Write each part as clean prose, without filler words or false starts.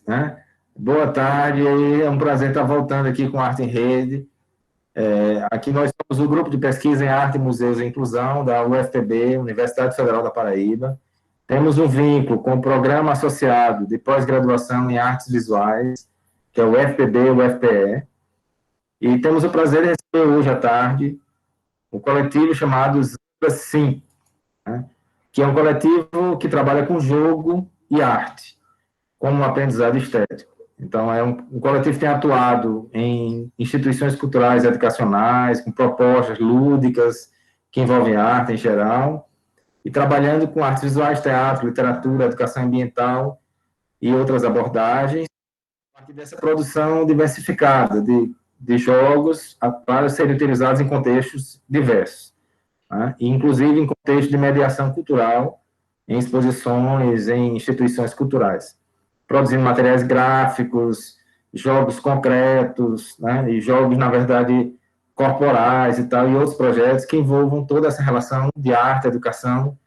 né? Boa tarde, é um prazer estar voltando aqui com Arte em Rede. Aqui nós somos o Grupo de Pesquisa em Arte, Museus e Inclusão da UFPB, Universidade Federal da Paraíba. Temos um vínculo com o Programa Associado de Pós-Graduação em Artes Visuais, que é o UFPB e o UFPE. E temos o prazer de receber hoje à tarde um coletivo chamado Zebra Sim, né? Que é um coletivo que trabalha com jogo e arte, como um aprendizado estético. Então, é um coletivo que tem atuado em instituições culturais e educacionais, com propostas lúdicas que envolvem arte em geral, e trabalhando com artes visuais, teatro, literatura, educação ambiental e outras abordagens, a partir dessa produção diversificada de jogos para serem utilizados em contextos diversos, né? Inclusive em contextos de mediação cultural, em exposições, em instituições culturais, produzindo materiais gráficos, jogos concretos, né, e jogos, na verdade, corporais e tal, e outros projetos que envolvam toda essa relação de arte, educação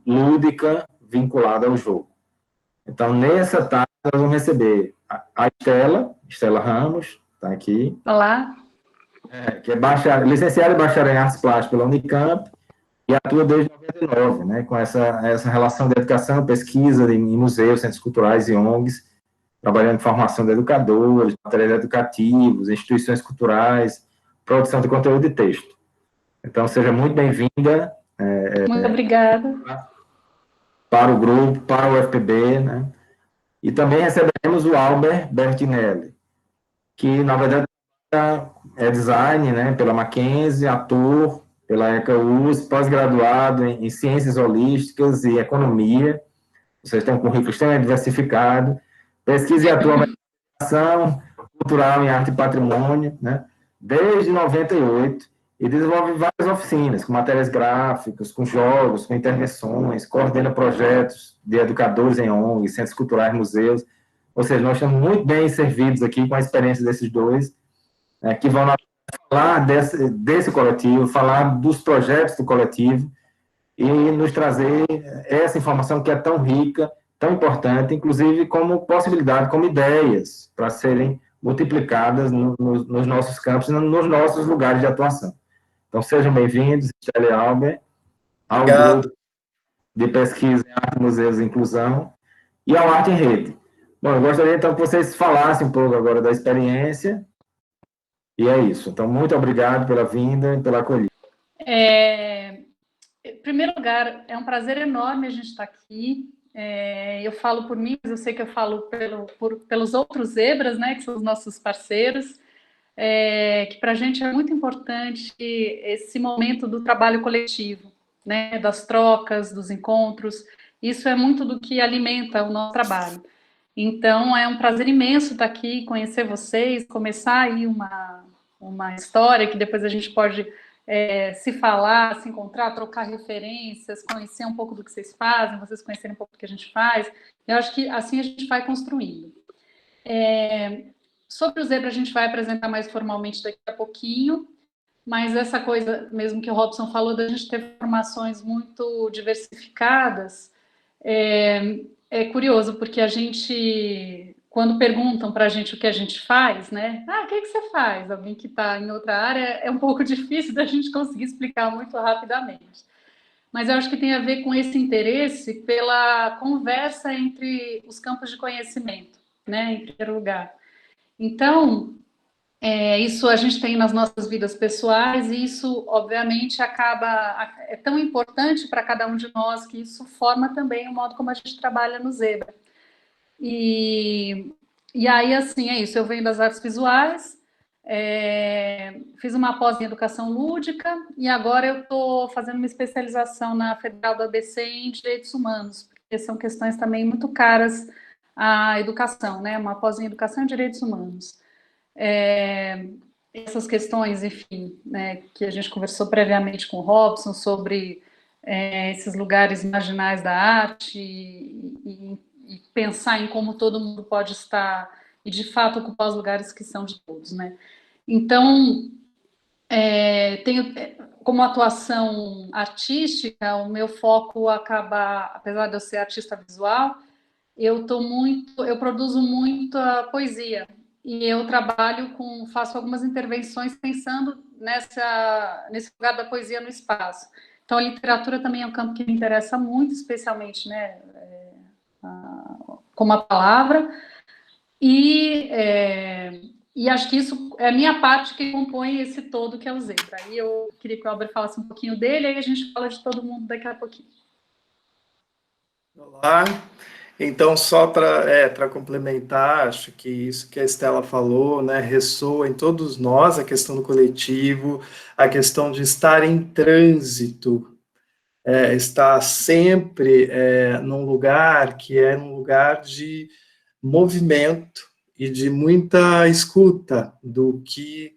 lúdica vinculada ao jogo. Então, nessa tarde, nós vamos receber a Estela Ramos, está aqui, Olá. Que é licenciada em bacharel em artes plásticas pela Unicamp, e atua desde 99, né, com essa relação de educação, pesquisa em museus, centros culturais e ONGs, trabalhando em formação de educadores, materiais educativos, instituições culturais, produção de conteúdo e texto. Então, seja muito bem-vinda. Muito obrigada. Para o grupo, para o FPB, né? E também recebemos o Albert Bertinelli, que, na verdade, é design, né, pela Mackenzie, ator, pela ECA-USP, pós-graduado em Ciências Holísticas e Economia. Vocês têm um currículo extremamente diversificado. Pesquisa e atua na educação cultural em arte e patrimônio, né, desde 98, e desenvolve várias oficinas, com materiais gráficos, com jogos, com intervenções, coordena projetos de educadores em ONGs, centros culturais, museus. Ou seja, nós estamos muito bem servidos aqui com a experiência desses dois, que vão falar desse coletivo, falar dos projetos do coletivo e nos trazer essa informação que é tão rica, tão importante, inclusive como possibilidade, como ideias para serem multiplicadas nos nossos campos, nos nossos lugares de atuação. Então, sejam bem-vindos, Estela e Albert, ao Obrigado. grupo de pesquisa em arte, museus e inclusão e ao Arte em Rede. Bom, eu gostaria então que vocês falassem um pouco agora da experiência. E é isso. Então, muito obrigado pela vinda e pela acolhida. Em primeiro lugar, é um prazer enorme a gente estar aqui. Eu falo por mim, mas eu sei que eu falo pelos outros zebras, né, que são os nossos parceiros, que para a gente é muito importante esse momento do trabalho coletivo, né, das trocas, dos encontros. Isso é muito do que alimenta o nosso trabalho. Então, é um prazer imenso estar aqui, conhecer vocês, começar aí uma história que depois a gente pode se falar, se encontrar, trocar referências, conhecer um pouco do que vocês fazem, vocês conhecerem um pouco do que a gente faz. Eu acho que assim a gente vai construindo. Sobre o Zebra a gente vai apresentar mais formalmente daqui a pouquinho, mas essa coisa mesmo que o Robson falou, da gente ter formações muito diversificadas, é curioso, porque a gente, quando perguntam para a gente o que a gente faz, né? O que você faz? Alguém que está em outra área, é um pouco difícil da gente conseguir explicar muito rapidamente. Mas eu acho que tem a ver com esse interesse pela conversa entre os campos de conhecimento, né? Em primeiro lugar. Então, isso a gente tem nas nossas vidas pessoais e isso, obviamente, é tão importante para cada um de nós que isso forma também o modo como a gente trabalha no Zebra. E aí, assim, é isso. Eu venho das artes visuais, fiz uma pós em educação lúdica e agora eu estou fazendo uma especialização na Federal do ABC em direitos humanos, porque são questões também muito caras à educação, né? Uma pós em educação e direitos humanos. Essas questões, enfim, né, que a gente conversou previamente com o Robson sobre esses lugares marginais da arte e pensar em como todo mundo pode estar e, de fato, ocupar os lugares que são de todos, né? Então, tenho como atuação artística, o meu foco acaba, apesar de eu ser artista visual, eu produzo muita poesia e eu faço algumas intervenções pensando nesse lugar da poesia no espaço. Então, a literatura também é um campo que me interessa muito, especialmente, né, como a palavra, e acho que isso é a minha parte que compõe esse todo que é o Zebra. Aí eu queria que o Albert falasse um pouquinho dele, aí a gente fala de todo mundo daqui a pouquinho. Olá, então só para complementar, acho que isso que a Estela falou, né, ressoa em todos nós, a questão do coletivo, a questão de estar em trânsito, estar sempre num lugar que é um lugar de movimento e de muita escuta do que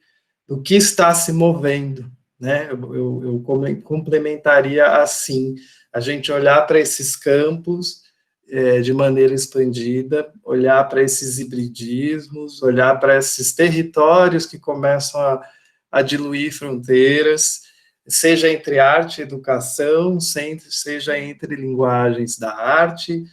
está se movendo, né? Eu complementaria assim, a gente olhar para esses campos de maneira expandida, olhar para esses hibridismos, olhar para esses territórios que começam a diluir fronteiras, seja entre arte e educação, seja entre linguagens da arte,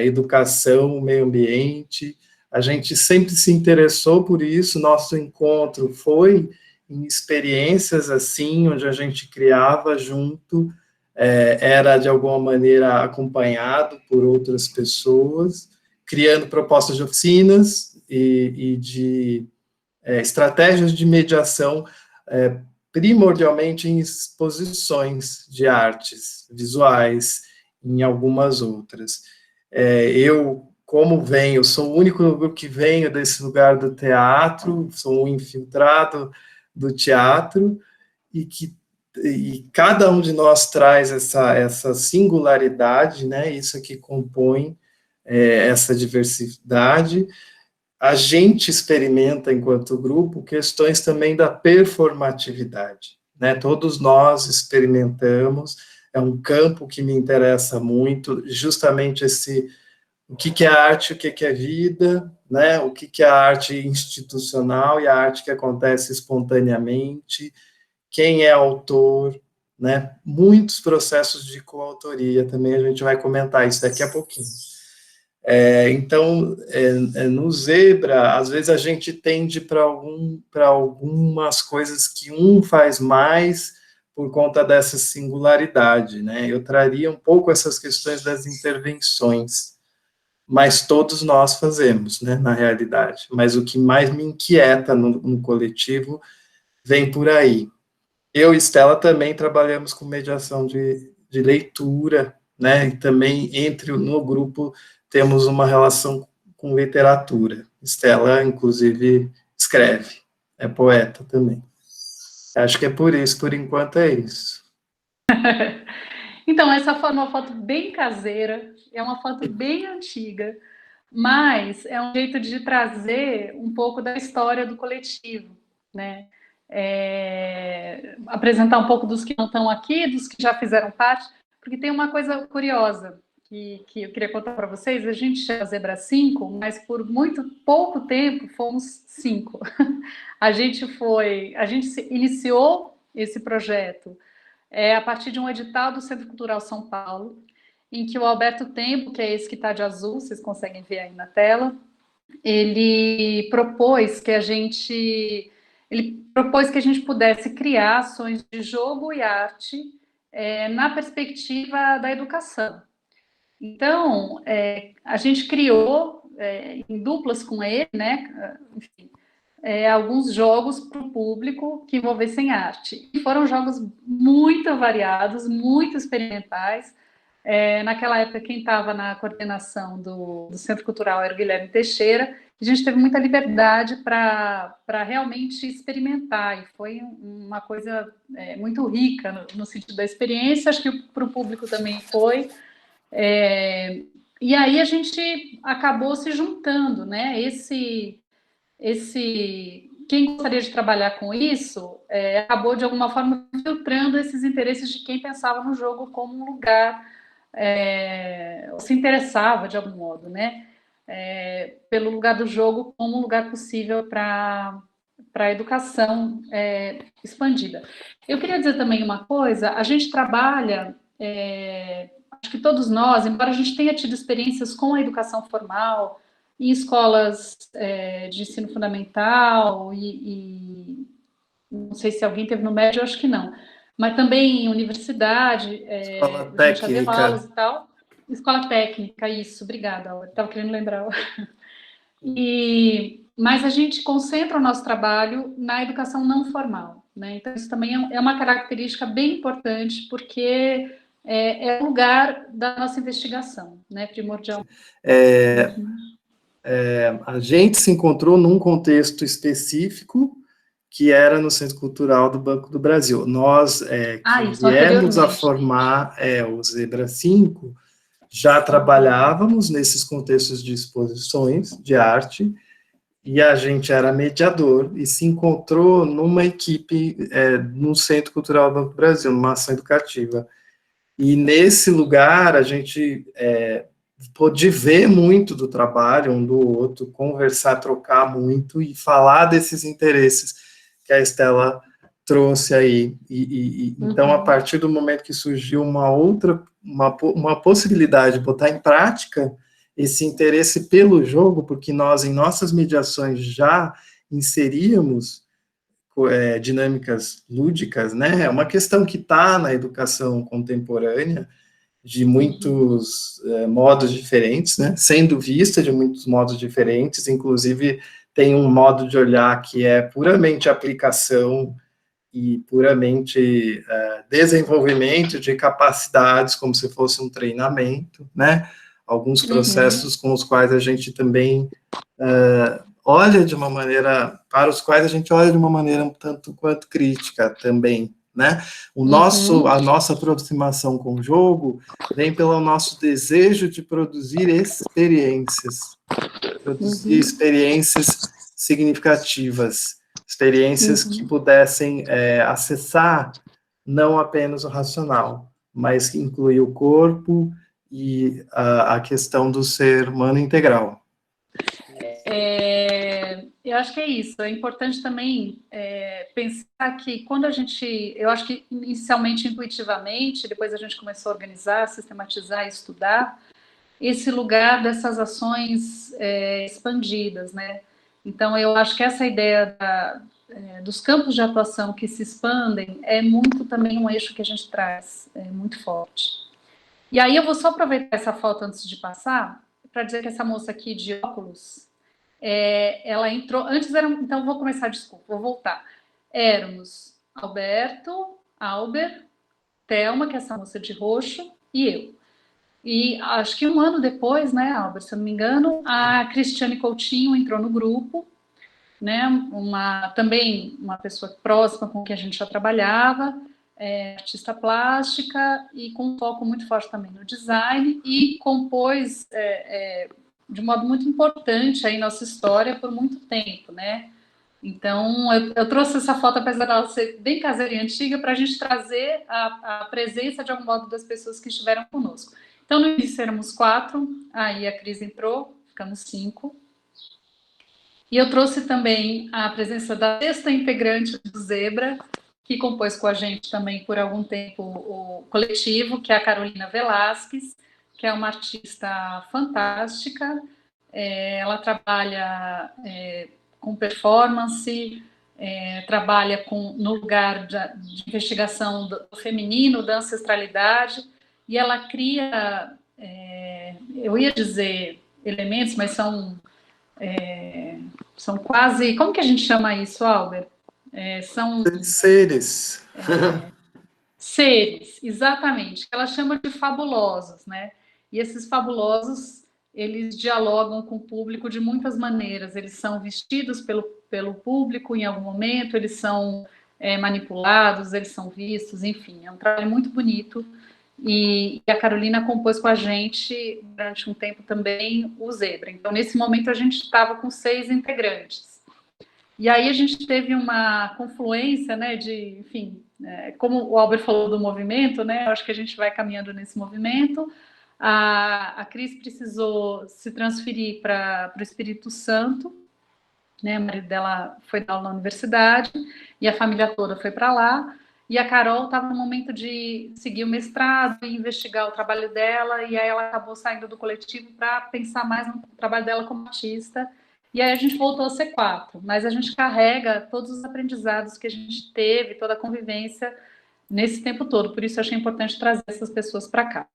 educação, meio ambiente. A gente sempre se interessou por isso, nosso encontro foi em experiências assim, onde a gente criava junto, era de alguma maneira acompanhado por outras pessoas, criando propostas de oficinas e de estratégias de mediação, primordialmente em exposições de artes visuais, em algumas outras. Eu, como venho, sou o único grupo que venho desse lugar do teatro, sou um infiltrado do teatro, e cada um de nós traz essa singularidade, né, isso que compõe essa diversidade. A gente experimenta, enquanto grupo, questões também da performatividade, né? Todos nós experimentamos, é um campo que me interessa muito, justamente o que é arte, o que é vida, né? O que é a arte institucional e a arte que acontece espontaneamente, quem é autor, né? Muitos processos de coautoria também, a gente vai comentar isso daqui a pouquinho. Então, no Zebra, às vezes a gente tende para algumas coisas que um faz mais por conta dessa singularidade, né? Eu traria um pouco essas questões das intervenções, mas todos nós fazemos, né, na realidade. Mas o que mais me inquieta no coletivo vem por aí. Eu e Estela também trabalhamos com mediação de leitura, né, e também no grupo temos uma relação com literatura. Estela, inclusive, escreve, é poeta também. Acho que é por isso, por enquanto é isso. Então, essa foi uma foto bem caseira, é uma foto bem antiga, mas é um jeito de trazer um pouco da história do coletivo, né? Apresentar um pouco dos que não estão aqui, dos que já fizeram parte, porque tem uma coisa curiosa que eu queria contar para vocês. A gente chama Zebra 5, mas por muito pouco tempo fomos 5. A gente iniciou esse projeto a partir de um edital do Centro Cultural São Paulo, em que o Alberto Tempo, que é esse que está de azul, vocês conseguem ver aí na tela, ele propôs que a gente pudesse criar ações de jogo e arte na perspectiva da educação. Então, a gente criou, em duplas com ele, né, enfim, alguns jogos para o público que envolvessem arte. E foram jogos muito variados, muito experimentais. Naquela época, quem estava na coordenação do Centro Cultural era o Guilherme Teixeira. A gente teve muita liberdade para realmente experimentar, e foi uma coisa muito rica no sentido da experiência, acho que para o público também foi. E aí a gente acabou se juntando, né? Quem gostaria de trabalhar com isso acabou, de alguma forma, filtrando esses interesses de quem pensava no jogo como um lugar, se interessava, de algum modo, né? Pelo lugar do jogo como um lugar possível para a educação expandida. Eu queria dizer também uma coisa: a gente trabalha acho que todos nós, embora a gente tenha tido experiências com a educação formal, em escolas de ensino fundamental, e não sei se alguém teve no médio, eu acho que não, mas também em universidade, Escola a gente já deu técnica. aulas e tal. Escola técnica, isso, obrigada, eu estava querendo lembrar. Mas a gente concentra o nosso trabalho na educação não formal, né? Então, isso também é uma característica bem importante, porque é o lugar da nossa investigação, né, primordial. A gente se encontrou num contexto específico, que era no Centro Cultural do Banco do Brasil. Nós, que Isso viemos a anteriormente. formar o Zebra 5, já trabalhávamos nesses contextos de exposições de arte, e a gente era mediador, e se encontrou numa equipe no Centro Cultural do Banco do Brasil, numa ação educativa. E nesse lugar a gente pôde ver muito do trabalho um do outro, conversar, trocar muito e falar desses interesses que a Estela trouxe aí. Então, a partir do momento que surgiu uma possibilidade de botar em prática esse interesse pelo jogo, porque nós, em nossas mediações, já inseríamos dinâmicas lúdicas, né? É uma questão que está na educação contemporânea, de muitos modos diferentes, né? Sendo vista de muitos modos diferentes, inclusive tem um modo de olhar que é puramente aplicação e puramente desenvolvimento de capacidades, como se fosse um treinamento, né? Alguns processos com os quais a gente também olha de uma maneira, para os quais a gente olha de uma maneira um tanto quanto crítica também, né? A nossa aproximação com o jogo vem pelo nosso desejo de produzir experiências significativas, experiências que pudessem acessar não apenas o racional, mas que inclui o corpo e a questão do ser humano integral. Eu acho que é isso. É importante também pensar que quando a gente... Eu acho que inicialmente, intuitivamente, depois a gente começou a organizar, sistematizar, estudar, esse lugar dessas ações expandidas, né? Então, eu acho que essa ideia dos campos de atuação que se expandem é muito também um eixo que a gente traz, muito forte. E aí eu vou só aproveitar essa foto antes de passar, para dizer que essa moça aqui de óculos, ela entrou... Antes eram... Então, vou começar, desculpa, vou voltar. Éramos Alberto, Albert, Thelma, que é essa moça de roxo, e eu. E acho que um ano depois, né, Albert, se eu não me engano, a Cristiane Coutinho entrou no grupo, né, também uma pessoa próxima com quem a gente já trabalhava, artista plástica e com um foco muito forte também no design, e compôs de modo muito importante aí nossa história por muito tempo, né? Então, eu trouxe essa foto, apesar dela ser bem caseira e antiga, para a gente trazer a presença, de algum modo, das pessoas que estiveram conosco. Então, no início éramos 4, aí a Cris entrou, ficamos 5. E eu trouxe também a presença da 6ª integrante do Zebra, que compôs com a gente também por algum tempo o coletivo, que é a Carolina Velasquez, que é uma artista fantástica. Ela trabalha com performance, trabalha no lugar de investigação do feminino, da ancestralidade, e ela cria, eu ia dizer elementos, mas são quase... Como que a gente chama isso, Albert? São... Seres. Seres, exatamente. Ela chama de fabulosos, né? E esses fabulosos, eles dialogam com o público de muitas maneiras. Eles são vestidos pelo público em algum momento, eles são manipulados, eles são vistos, enfim. É um trabalho muito bonito. E a Carolina compôs com a gente, durante um tempo também, o Zebra. Então, nesse momento, a gente estava com 6 integrantes. E aí a gente teve uma confluência, né, enfim, como o Albert falou do movimento, né, eu acho que a gente vai caminhando nesse movimento. A Cris precisou se transferir para o Espírito Santo, né, o marido dela foi dar aula na universidade, e a família toda foi para lá, e a Carol estava no momento de seguir o mestrado e investigar o trabalho dela, e aí ela acabou saindo do coletivo para pensar mais no trabalho dela como artista, e aí a gente voltou a ser 4, mas a gente carrega todos os aprendizados que a gente teve, toda a convivência nesse tempo todo, por isso eu achei importante trazer essas pessoas para cá.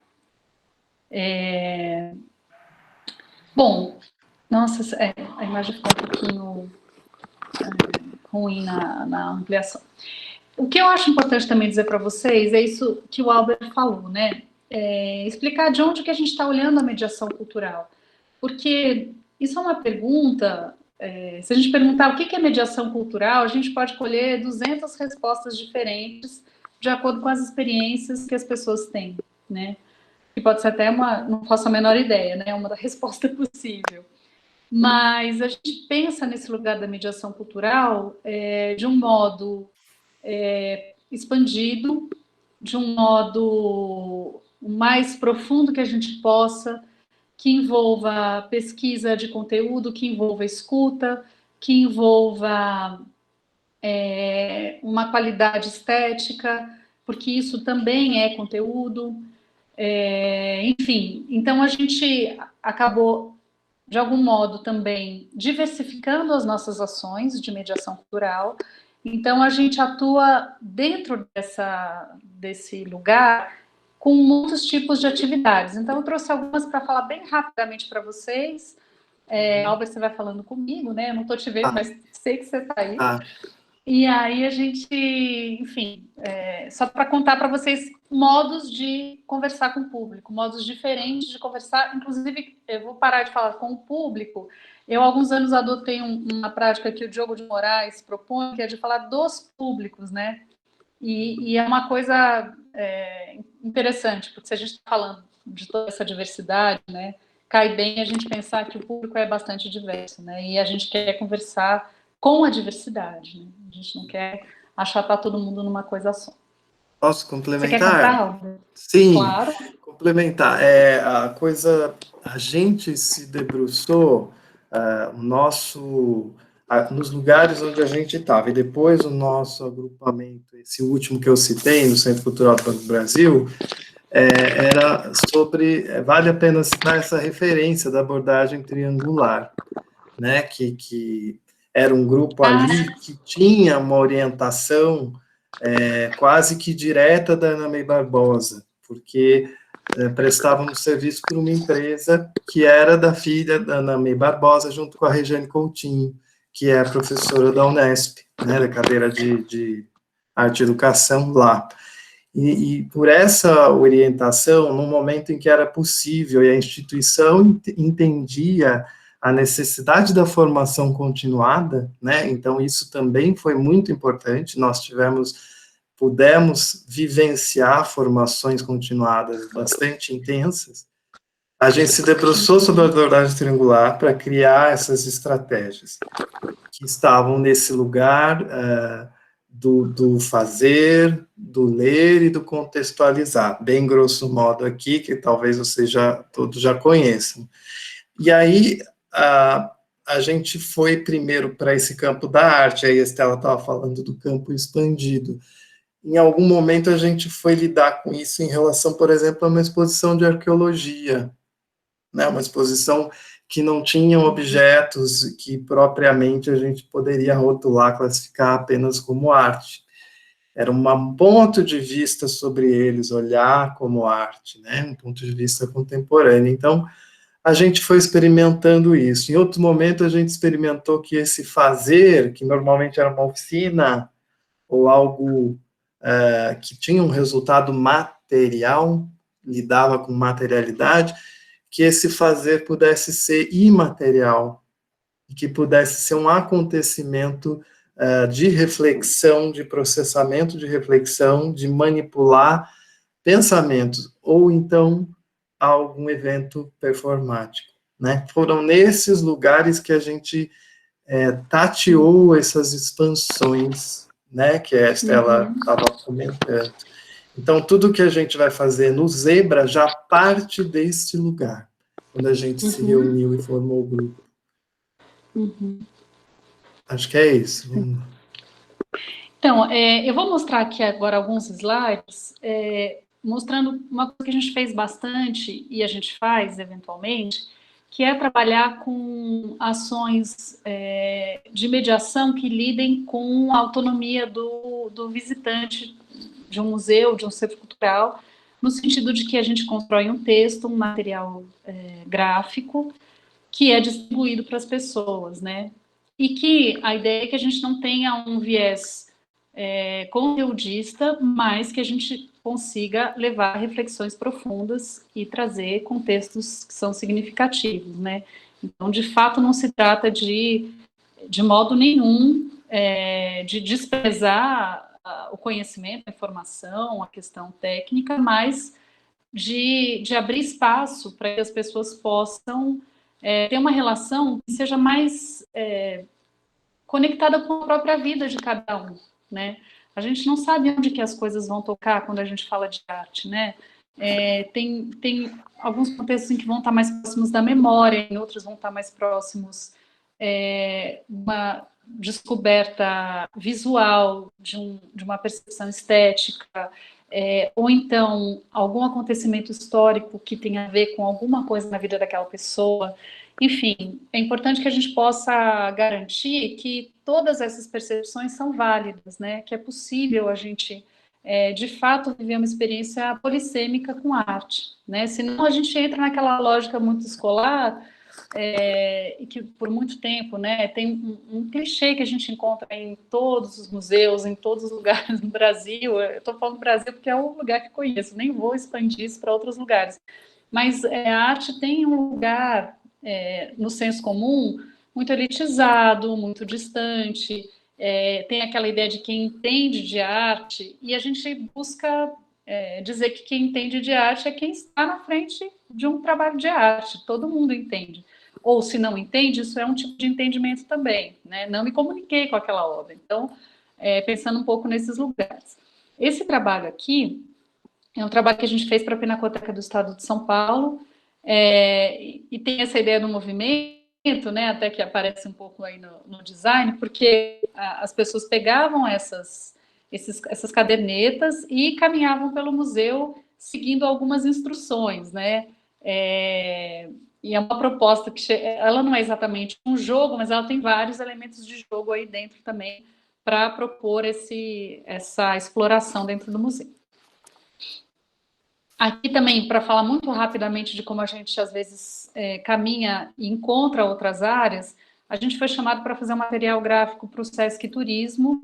Bom, nossa, a imagem ficou um pouquinho ruim na ampliação. O que eu acho importante também dizer para vocês é isso que o Albert falou, né? Explicar de onde que a gente está olhando a mediação cultural. Porque isso é uma pergunta, se a gente perguntar o que é mediação cultural, a gente pode colher 200 respostas diferentes de acordo com as experiências que as pessoas têm, né? Que pode ser até não faço a menor ideia, né? Uma resposta possível. Mas a gente pensa nesse lugar da mediação cultural de um modo expandido, de um modo mais profundo que a gente possa, que envolva pesquisa de conteúdo, que envolva escuta, que envolva uma qualidade estética, porque isso também é conteúdo. Enfim, então a gente acabou, de algum modo, também diversificando as nossas ações de mediação cultural. Então, a gente atua dentro desse lugar com muitos tipos de atividades. Então, eu trouxe algumas para falar bem rapidamente para vocês. Albert, você vai falando comigo, né? Eu não estou te vendo, mas sei que você está aí. E aí a gente, enfim, só para contar para vocês modos de conversar com o público, modos diferentes de conversar. Inclusive, eu vou parar de falar com o público. Eu, há alguns anos, adotei uma prática que o Diogo de Moraes propõe, que é de falar dos públicos, né? E é uma coisa interessante, porque se a gente está falando de toda essa diversidade, né, cai bem a gente pensar que o público é bastante diverso, né? E a gente quer conversar com a diversidade, né? A gente não quer achatar todo mundo numa coisa só. Posso complementar? Você quer contar algo? Sim, Claro. Complementar. A gente se debruçou nos lugares onde a gente estava, e depois o nosso agrupamento, esse último que eu citei, no Centro Cultural do Banco do Brasil, era sobre, vale a pena citar essa referência da abordagem triangular, né, que era um grupo ali que tinha uma orientação quase que direta da Ana May Barbosa, porque prestavam um serviço para uma empresa que era da filha da Ana May Barbosa, junto com a Regiane Coutinho, que é professora da Unesp, né, da cadeira de Arte e Educação lá. E por essa orientação, no momento em que era possível, e a instituição entendia a necessidade da formação continuada, né, então isso também foi muito importante, pudemos vivenciar formações continuadas bastante intensas. A gente se debruçou sobre a abordagem triangular para criar essas estratégias que estavam nesse lugar do fazer, do ler e do contextualizar, bem grosso modo aqui, que talvez vocês todos já conheçam. E aí, a gente foi primeiro para esse campo da arte, aí a Estela estava falando do campo expandido. Em algum momento a gente foi lidar com isso em relação, por exemplo, a uma exposição de arqueologia, né, uma exposição que não tinha objetos que propriamente a gente poderia rotular, classificar apenas como arte. Era um ponto de vista sobre eles, olhar como arte, né, um ponto de vista contemporâneo. Então, a gente foi experimentando isso. Em outro momento, a gente experimentou que esse fazer, que normalmente era uma oficina, ou algo que tinha um resultado material, lidava com materialidade, que esse fazer pudesse ser imaterial, e que pudesse ser um acontecimento de reflexão, de processamento de reflexão, de manipular pensamentos, ou então algum evento performático, né? Foram nesses lugares que a gente tateou essas expansões, né, que a Estela estava comentando. Então, tudo que a gente vai fazer no Zebra já parte desse lugar, quando a gente se reuniu e formou o grupo. Acho que é isso. Então, eu vou mostrar aqui agora alguns slides, mostrando uma coisa que a gente fez bastante e a gente faz eventualmente, que é trabalhar com ações de mediação que lidem com a autonomia do visitante de um museu, de um centro cultural, no sentido de que a gente constrói um texto, um material gráfico, que é distribuído para as pessoas, né? E que a ideia é que a gente não tenha um viés conteudista, mas que a gente consiga levar reflexões profundas e trazer contextos que são significativos, né? Então, de fato, não se trata de modo nenhum, de desprezar o conhecimento, a informação, a questão técnica, mas de abrir espaço para que as pessoas possam ter uma relação que seja mais conectada com a própria vida de cada um, né? A gente não sabe onde que as coisas vão tocar quando a gente fala de arte, né? Tem alguns contextos em que vão estar mais próximos da memória, em outros vão estar mais próximos uma descoberta visual de uma percepção estética, ou então algum acontecimento histórico que tenha a ver com alguma coisa na vida daquela pessoa. Enfim, é importante que a gente possa garantir que todas essas percepções são válidas, né? Que é possível a gente, de fato, viver uma experiência polissêmica com arte, né? Senão a gente entra naquela lógica muito escolar, e que por muito tempo, né, tem um clichê que a gente encontra em todos os museus, em todos os lugares no Brasil. Eu estou falando do Brasil porque é o lugar que conheço, nem vou expandir isso para outros lugares. Mas a arte tem um lugar, no senso comum, muito elitizado, muito distante, tem aquela ideia de quem entende de arte, e a gente busca dizer que quem entende de arte é quem está na frente de um trabalho de arte, todo mundo entende. Ou, se não entende, isso é um tipo de entendimento também, né? Não me comuniquei com aquela obra. Então, pensando um pouco nesses lugares. Esse trabalho aqui é um trabalho que a gente fez para a Pinacoteca do Estado de São Paulo, e tem essa ideia do movimento, né? Até que aparece um pouco aí no design, porque as pessoas pegavam essas cadernetas e caminhavam pelo museu seguindo algumas instruções, né? E é uma proposta que ela não é exatamente um jogo, mas ela tem vários elementos de jogo aí dentro também para propor essa exploração dentro do museu. Aqui também, para falar muito rapidamente de como a gente, às vezes, caminha e encontra outras áreas, a gente foi chamado para fazer um material gráfico para o Sesc Turismo,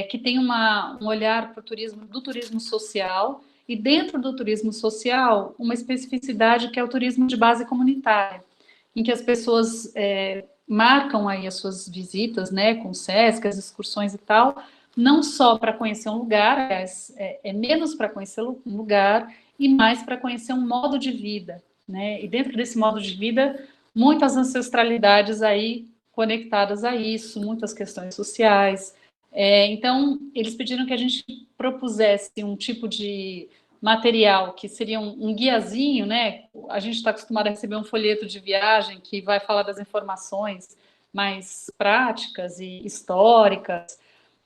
que tem um olhar para o turismo, do turismo social, e dentro do turismo social, uma especificidade que é o turismo de base comunitária, em que as pessoas marcam aí as suas visitas, né, com o Sesc, as excursões e tal, não só para conhecer um lugar, é menos para conhecer um lugar e mais para conhecer um modo de vida, né? E dentro desse modo de vida, muitas ancestralidades aí conectadas a isso, muitas questões sociais. Então, eles pediram que a gente propusesse um tipo de material que seria um guiazinho, né? A gente está acostumado a receber um folheto de viagem que vai falar das informações mais práticas e históricas,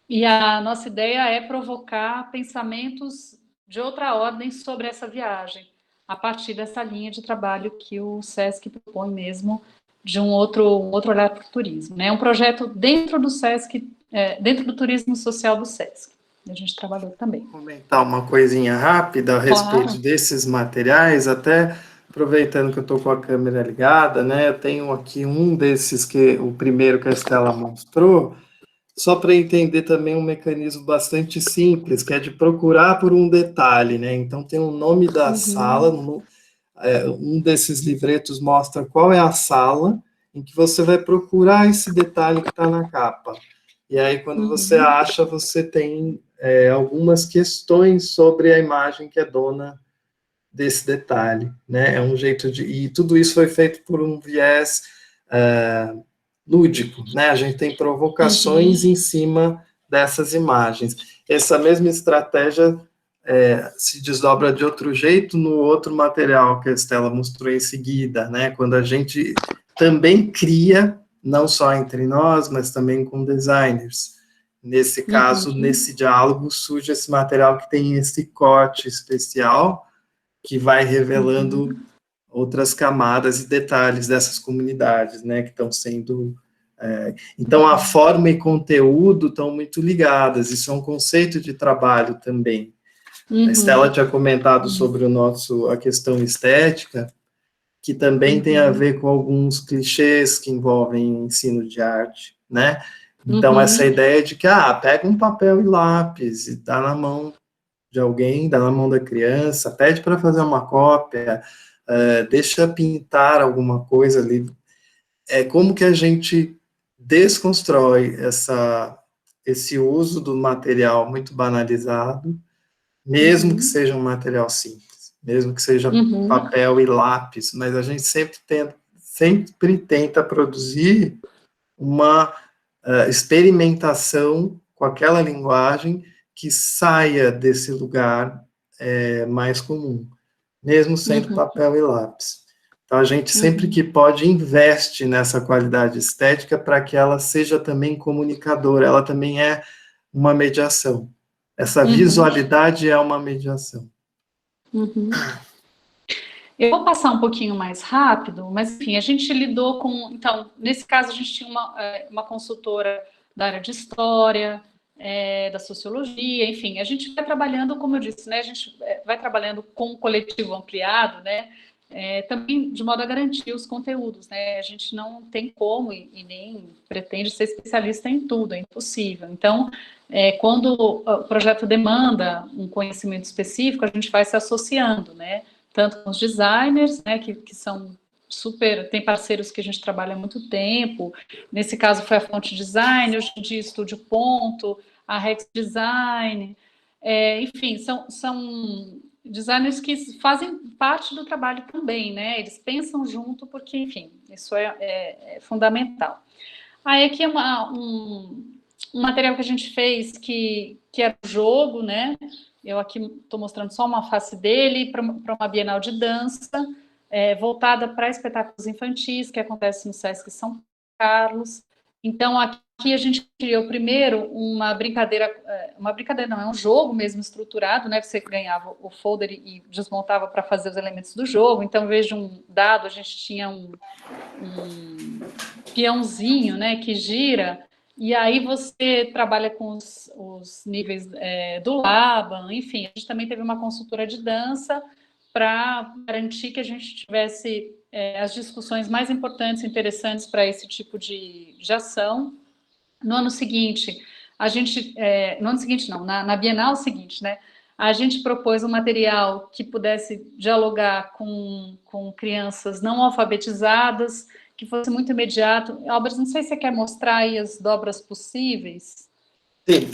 e a nossa ideia é provocar pensamentos de outra ordem sobre essa viagem, a partir dessa linha de trabalho que o Sesc propõe mesmo, de um outro olhar para o turismo. É um projeto dentro do Sesc, dentro do turismo social do Sesc. A gente trabalhou também. Vou comentar uma coisinha rápida a respeito desses materiais, até aproveitando que eu estou com a câmera ligada, né? Eu tenho aqui um desses, o primeiro que a Estela mostrou, só para entender também um mecanismo bastante simples, que é de procurar por um detalhe, né? Então, tem o nome da sala, um desses livretos mostra qual é a sala em que você vai procurar esse detalhe que está na capa. E aí, quando você acha, você tem algumas questões sobre a imagem que é dona desse detalhe, né? É um jeito e tudo isso foi feito por um viés lúdico, né? A gente tem provocações em cima dessas imagens. Essa mesma estratégia se desdobra de outro jeito no outro material que a Estela mostrou em seguida, né? Quando a gente também cria, não só entre nós, mas também com designers. Nesse caso, nesse diálogo, surge esse material que tem esse corte especial, que vai revelando outras camadas e detalhes dessas comunidades, né, que estão sendo... então, a forma e conteúdo estão muito ligadas, isso é um conceito de trabalho também. A Estela tinha comentado sobre a questão estética, que também tem a ver com alguns clichês que envolvem ensino de arte, né? Então, essa ideia de que, pega um papel e lápis e dá na mão de alguém, dá na mão da criança, pede para fazer uma cópia, deixa pintar alguma coisa ali. É como que a gente desconstrói esse uso do material muito banalizado, mesmo que seja um material simples, mesmo que seja papel e lápis, mas a gente sempre tenta produzir uma experimentação com aquela linguagem que saia desse lugar mais comum, mesmo sendo papel e lápis. Então, a gente sempre que pode investe nessa qualidade estética para que ela seja também comunicadora, ela também é uma mediação. Essa visualidade é uma mediação. Eu vou passar um pouquinho mais rápido, mas, enfim, a gente lidou com... Então, nesse caso, a gente tinha uma consultora da área de história, da sociologia, enfim, a gente vai trabalhando, como eu disse, né, a gente vai trabalhando com um coletivo ampliado, né, também de modo a garantir os conteúdos, né, a gente não tem como e nem pretende ser especialista em tudo, é impossível. Então, quando o projeto demanda um conhecimento específico, a gente vai se associando, né, tanto com os designers, né, que são tem parceiros que a gente trabalha há muito tempo, nesse caso foi a Fonte Design, hoje em dia Estúdio Ponto, a Rex Design, enfim, são designers que fazem parte do trabalho também, né, eles pensam junto porque, enfim, isso é fundamental. Aí aqui é um material que a gente fez que era um jogo, né, eu aqui estou mostrando só uma face dele, para uma Bienal de Dança, voltada para espetáculos infantis, que acontece no Sesc São Carlos. Então, aqui a gente criou primeiro uma brincadeira não, é um jogo mesmo estruturado, né? Você ganhava o folder e desmontava para fazer os elementos do jogo. Então, veja um dado, a gente tinha um peãozinho, né, que gira, e aí você trabalha com os níveis do Laban, enfim, a gente também teve uma consultora de dança para garantir que a gente tivesse as discussões mais importantes e interessantes para esse tipo de ação. No ano seguinte, no ano seguinte não, na Bienal seguinte, né, a gente propôs um material que pudesse dialogar com crianças não alfabetizadas, que fosse muito imediato. Albert, não sei se você quer mostrar aí as dobras possíveis. Sim.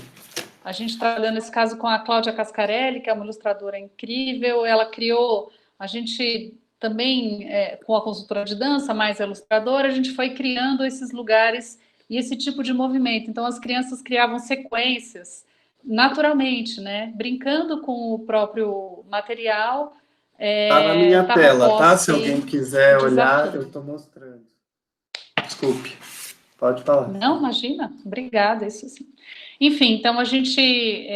A gente está trabalhando nesse caso com a Cláudia Cascarelli, que é uma ilustradora incrível. Ela criou, a gente também, com a consultora de dança, mais a ilustradora, a gente foi criando esses lugares e esse tipo de movimento. Então, as crianças criavam sequências naturalmente, né? Brincando com o próprio material. Está na minha tela, tá? Se alguém quiser olhar, eu estou mostrando. Desculpe, pode falar. Não, imagina, obrigada, isso sim. Enfim, então a gente,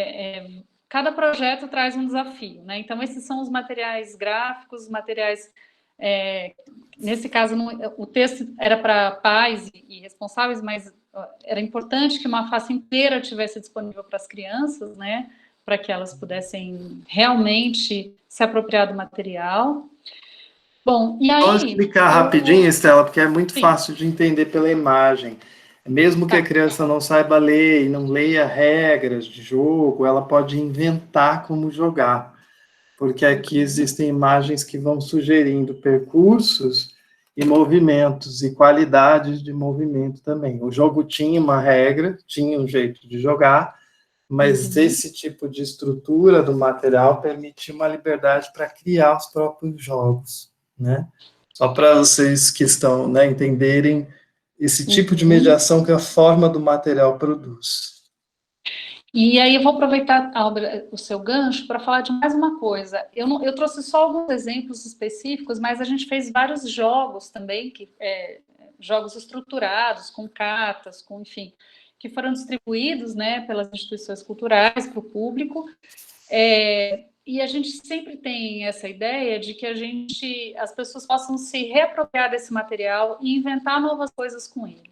cada projeto traz um desafio, né? Então esses são os materiais gráficos, materiais, nesse caso o texto era para pais e responsáveis, mas era importante que uma face inteira tivesse disponível para as crianças, né? Para que elas pudessem realmente se apropriar do material. Bom, e aí... Posso explicar rapidinho, Estela, porque é muito fácil de entender pela imagem. Mesmo que a criança não saiba ler e não leia regras de jogo, ela pode inventar como jogar, porque aqui existem imagens que vão sugerindo percursos e movimentos e qualidades de movimento também. O jogo tinha uma regra, tinha um jeito de jogar, mas esse tipo de estrutura do material permitia uma liberdade para criar os próprios jogos, né? Só para vocês que estão, né, entenderem esse tipo de mediação que a forma do material produz. E aí eu vou aproveitar, Albert, o seu gancho para falar de mais uma coisa. Eu trouxe só alguns exemplos específicos, mas a gente fez vários jogos também, jogos estruturados, com cartas, enfim, que foram distribuídos, né, pelas instituições culturais para o público, e a gente sempre tem essa ideia de que as pessoas possam se reapropriar desse material e inventar novas coisas com ele.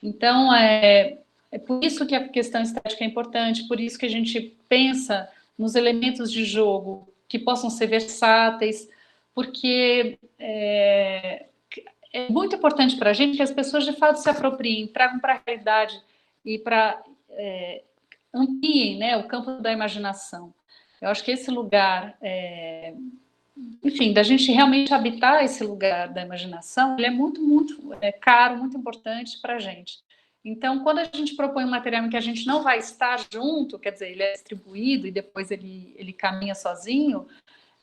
Então, é por isso que a questão estética é importante, por isso que a gente pensa nos elementos de jogo que possam ser versáteis, porque é muito importante para a gente que as pessoas, de fato, se apropriem, tragam para a realidade e ampliem, né, o campo da imaginação. Eu acho que esse lugar, enfim, da gente realmente habitar esse lugar da imaginação, ele é muito, muito caro, muito importante para a gente. Então, quando a gente propõe um material em que a gente não vai estar junto, quer dizer, ele é distribuído e depois ele caminha sozinho,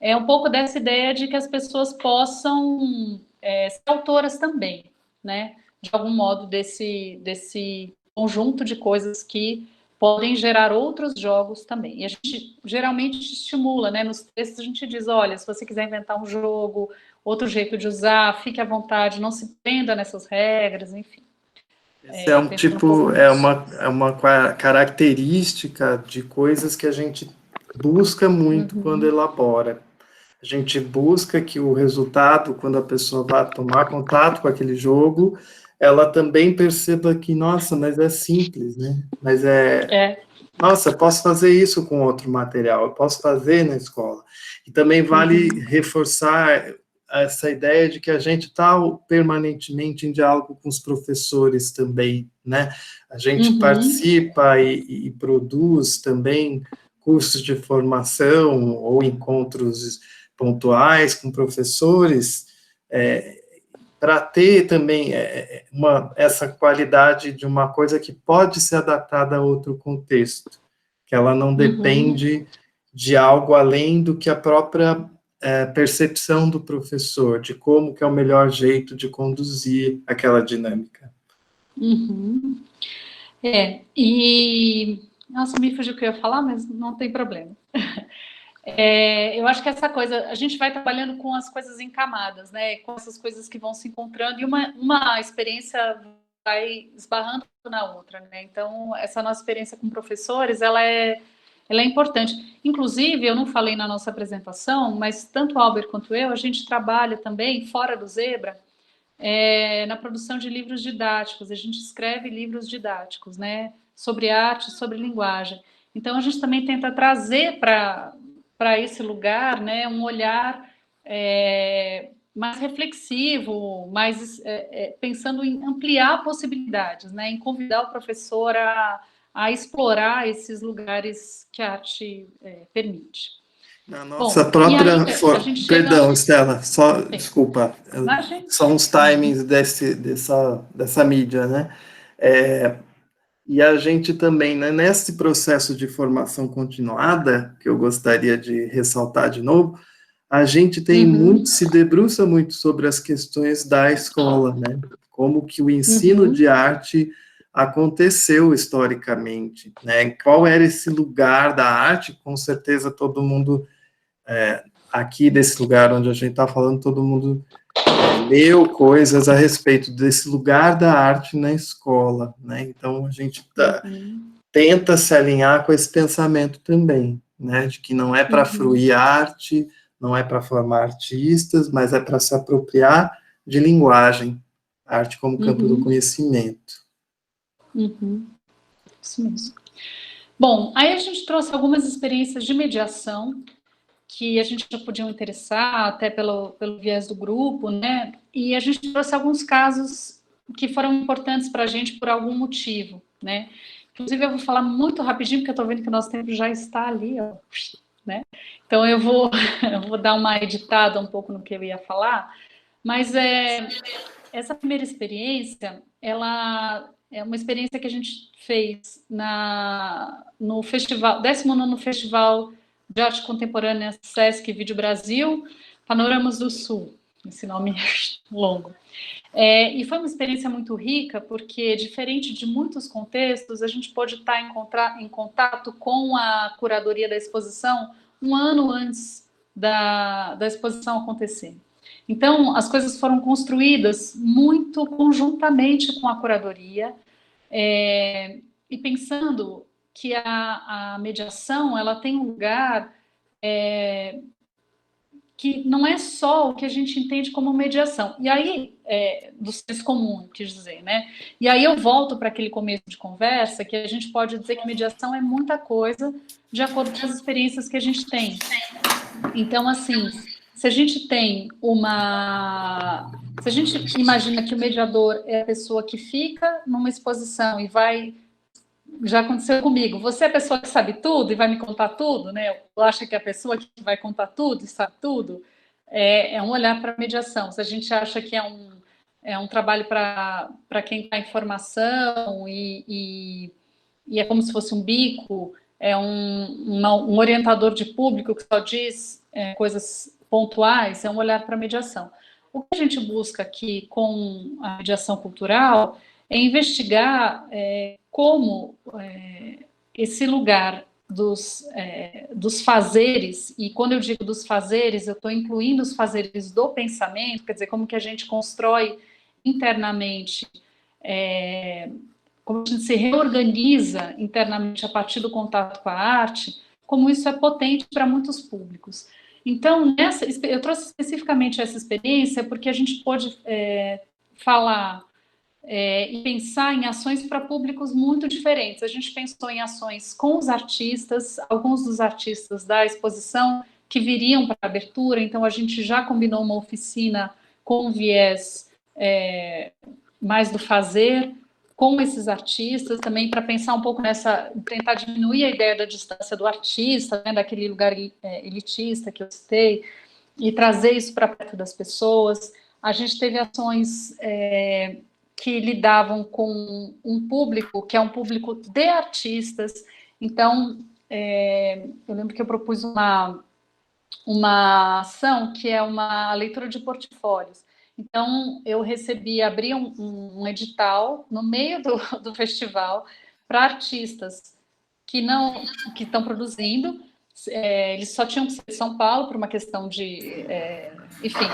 é um pouco dessa ideia de que as pessoas possam ser autoras também, né? De algum modo, desse conjunto de coisas que podem gerar outros jogos também. E a gente geralmente estimula, né? Nos textos a gente diz, olha, se você quiser inventar um jogo, outro jeito de usar, fique à vontade, não se prenda nessas regras, enfim. Esse é uma característica de coisas que a gente busca muito quando elabora. A gente busca que o resultado, quando a pessoa vai tomar contato com aquele jogo, ela também perceba que, nossa, mas é simples, né? Mas nossa, eu posso fazer isso com outro material, eu posso fazer na escola. E também vale reforçar essa ideia de que a gente está permanentemente em diálogo com os professores também, né? A gente participa e produz também cursos de formação ou encontros pontuais com professores, para ter também essa qualidade de uma coisa que pode ser adaptada a outro contexto, que ela não depende de algo além do que a própria percepção do professor, de como que é o melhor jeito de conduzir aquela dinâmica. Nossa, me fugiu o que eu ia falar, mas não tem problema. Eu acho que essa coisa, a gente vai trabalhando com as coisas em camadas, né? Com essas coisas que vão se encontrando, e uma experiência vai esbarrando na outra, né? Então, essa nossa experiência com professores, ela é importante. Inclusive, eu não falei na nossa apresentação, mas tanto o Albert quanto eu, a gente trabalha também, fora do Zebra, na produção de livros didáticos. A gente escreve livros didáticos, né? Sobre arte, sobre linguagem. Então, a gente também tenta trazer para esse lugar, né, um olhar mais reflexivo, mais pensando em ampliar possibilidades, né, em convidar o professor a explorar esses lugares que a arte permite. Na nossa própria... Perdão, Estela, só... Desculpa. São os timings dessa mídia, né? E a gente também, né, nesse processo de formação continuada, que eu gostaria de ressaltar de novo, a gente tem se debruça muito sobre as questões da escola, né? Como que o ensino de arte aconteceu historicamente, né? Qual era esse lugar da arte? Com certeza todo mundo, aqui desse lugar onde a gente está falando, todo mundo leu coisas a respeito desse lugar da arte na escola, né? Então a gente tenta se alinhar com esse pensamento também, né? De que não é para fruir arte, não é para formar artistas, mas é para se apropriar de linguagem, arte como campo do conhecimento. Isso mesmo. Bom, aí a gente trouxe algumas experiências de mediação que a gente já podia interessar, até pelo viés do grupo, né? E a gente trouxe alguns casos que foram importantes para a gente por algum motivo, né? Inclusive, eu vou falar muito rapidinho, porque eu estou vendo que o nosso tempo já está ali, ó, né? Então, eu vou dar uma editada um pouco no que eu ia falar, mas essa primeira experiência, ela é uma experiência que a gente fez no festival, 19º Festival de Arte Contemporânea Sesc Vídeo Brasil, Panoramas do Sul, esse nome longo. E foi uma experiência muito rica, porque, diferente de muitos contextos, a gente pôde estar em contato com a curadoria da exposição um ano antes da exposição acontecer. Então, as coisas foram construídas muito conjuntamente com a curadoria, e pensando que a mediação ela tem um lugar que não é só o que a gente entende como mediação. E aí, do senso comum, quis dizer, né? E aí eu volto para aquele começo de conversa, que a gente pode dizer que mediação é muita coisa, de acordo com as experiências que a gente tem. Então, assim, se a gente tem se a gente imagina que o mediador é a pessoa que fica numa exposição e vai. Já aconteceu comigo. Você é a pessoa que sabe tudo e vai me contar tudo, né? Eu acho que é a pessoa que vai contar tudo e sabe tudo. É um olhar para a mediação. Se a gente acha que é um trabalho para quem está em formação e é como se fosse um bico, é um orientador de público que só diz coisas pontuais, é um olhar para a mediação. O que a gente busca aqui com a mediação cultural é investigar como esse lugar dos fazeres, e quando eu digo dos fazeres, eu estou incluindo os fazeres do pensamento, quer dizer, como que a gente constrói internamente, como a gente se reorganiza internamente a partir do contato com a arte, como isso é potente para muitos públicos. Então, eu trouxe especificamente essa experiência porque a gente pôde falar e pensar em ações para públicos muito diferentes. A gente pensou em ações com os artistas, alguns dos artistas da exposição que viriam para a abertura, então a gente já combinou uma oficina com viés mais do fazer, com esses artistas, também para pensar um pouco tentar diminuir a ideia da distância do artista, né, daquele lugar elitista que eu citei, e trazer isso para perto das pessoas. A gente teve ações que lidavam com um público que é um público de artistas. Então, eu lembro que eu propus uma ação que é uma leitura de portfólios. Então, eu abri um edital no meio do festival para artistas que estão produzindo. Eles só tinham que ser de São Paulo por uma questão de, enfim,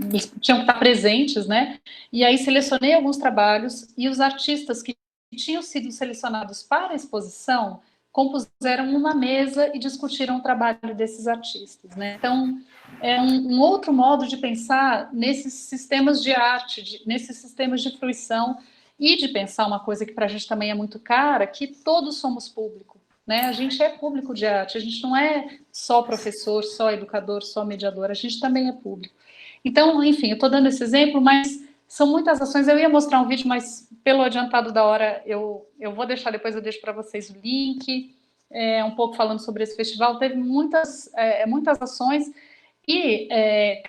eles tinham que estar presentes, né? E aí selecionei alguns trabalhos e os artistas que tinham sido selecionados para a exposição compuseram uma mesa e discutiram o trabalho desses artistas, né? Então, é um outro modo de pensar nesses sistemas de arte, nesses sistemas de fruição e de pensar uma coisa que para a gente também é muito cara, que todos somos público, né? A gente é público de arte, a gente não é só professor, só educador, só mediador, a gente também é público. Então, enfim, eu estou dando esse exemplo, mas são muitas ações. Eu ia mostrar um vídeo, mas pelo adiantado da hora, eu vou deixar, depois eu deixo para vocês o link, um pouco falando sobre esse festival. Teve muitas ações, e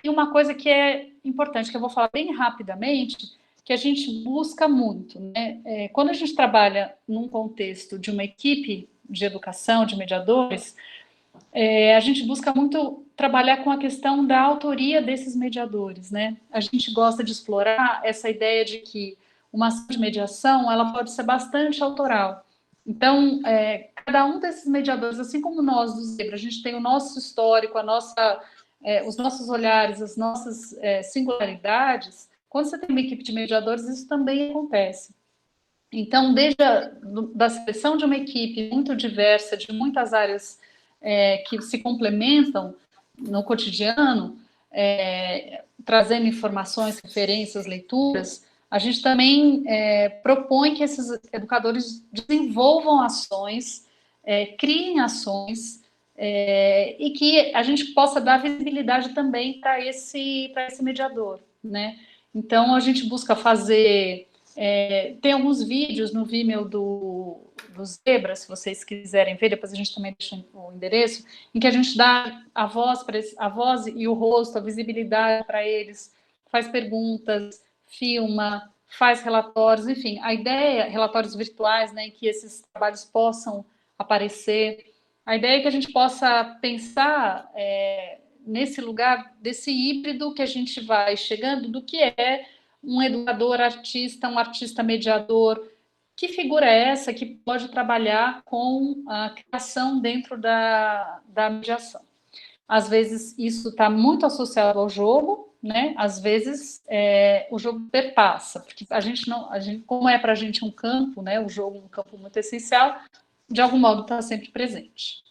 tem uma coisa que é importante, que eu vou falar bem rapidamente, que a gente busca muito, né? Quando a gente trabalha num contexto de uma equipe de educação, de mediadores, a gente busca muito trabalhar com a questão da autoria desses mediadores, né? A gente gosta de explorar essa ideia de que uma ação de mediação ela pode ser bastante autoral. Então, cada um desses mediadores, assim como nós do Zebra, a gente tem o nosso histórico, os nossos olhares, as nossas singularidades. Quando você tem uma equipe de mediadores, isso também acontece. Então, desde da seleção de uma equipe muito diversa, de muitas áreas que se complementam no cotidiano, trazendo informações, referências, leituras, a gente também propõe que esses educadores desenvolvam ações, criem ações, e que a gente possa dar visibilidade também para esse mediador, né? Então, a gente busca fazer... tem alguns vídeos no Vimeo do Zebra, se vocês quiserem ver, depois a gente também deixa o endereço, em que a gente dá a voz e o rosto, a visibilidade para eles, faz perguntas, filma, faz relatórios, enfim, a ideia, relatórios virtuais, né, em que esses trabalhos possam aparecer. A ideia é que a gente possa pensar nesse lugar, desse híbrido que a gente vai chegando, do que é um educador artista, um artista mediador. Que figura é essa que pode trabalhar com a criação dentro da mediação? às vezes isso está muito associado ao jogo, né? Às vezes o jogo perpassa, porque como é para a gente um campo, né? O jogo é um campo muito essencial, de algum modo está sempre presente.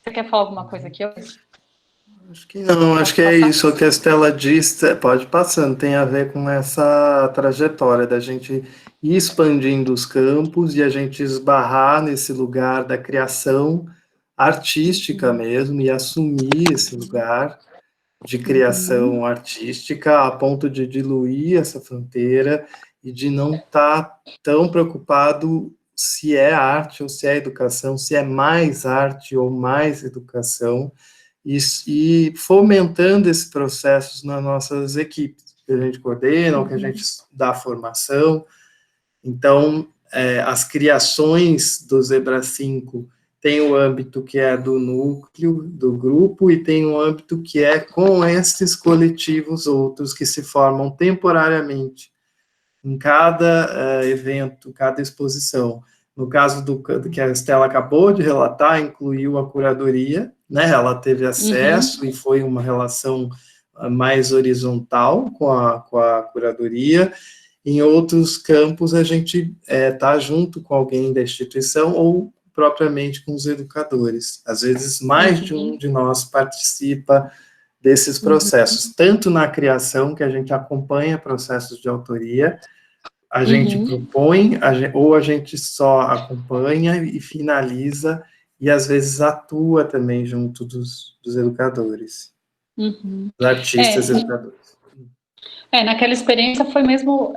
Você quer falar alguma coisa aqui? Acho que não, acho que é isso. O que a Estela disse, pode passando, tem a ver com essa trajetória da gente ir expandindo os campos e a gente esbarrar nesse lugar da criação artística mesmo e assumir esse lugar de criação artística a ponto de diluir essa fronteira e de não estar tão preocupado se é arte ou se é educação, se é mais arte ou mais educação, e fomentando esses processos nas nossas equipes, que a gente coordena, ou que a gente dá formação. Então, as criações do Zebra 5 tem o âmbito que é do núcleo, do grupo, e tem um âmbito que é com esses coletivos outros que se formam temporariamente em cada evento, cada exposição. No caso do que a Estela acabou de relatar, incluiu a curadoria, né? Ela teve acesso e foi uma relação mais horizontal com a curadoria. Em outros campos, a gente está junto com alguém da instituição ou propriamente com os educadores. Às vezes, mais de um de nós participa desses processos, tanto na criação, que a gente acompanha processos de autoria, a gente propõe, ou a gente só acompanha e finaliza, e às vezes atua também junto dos educadores, dos artistas educadores. Naquela experiência foi mesmo,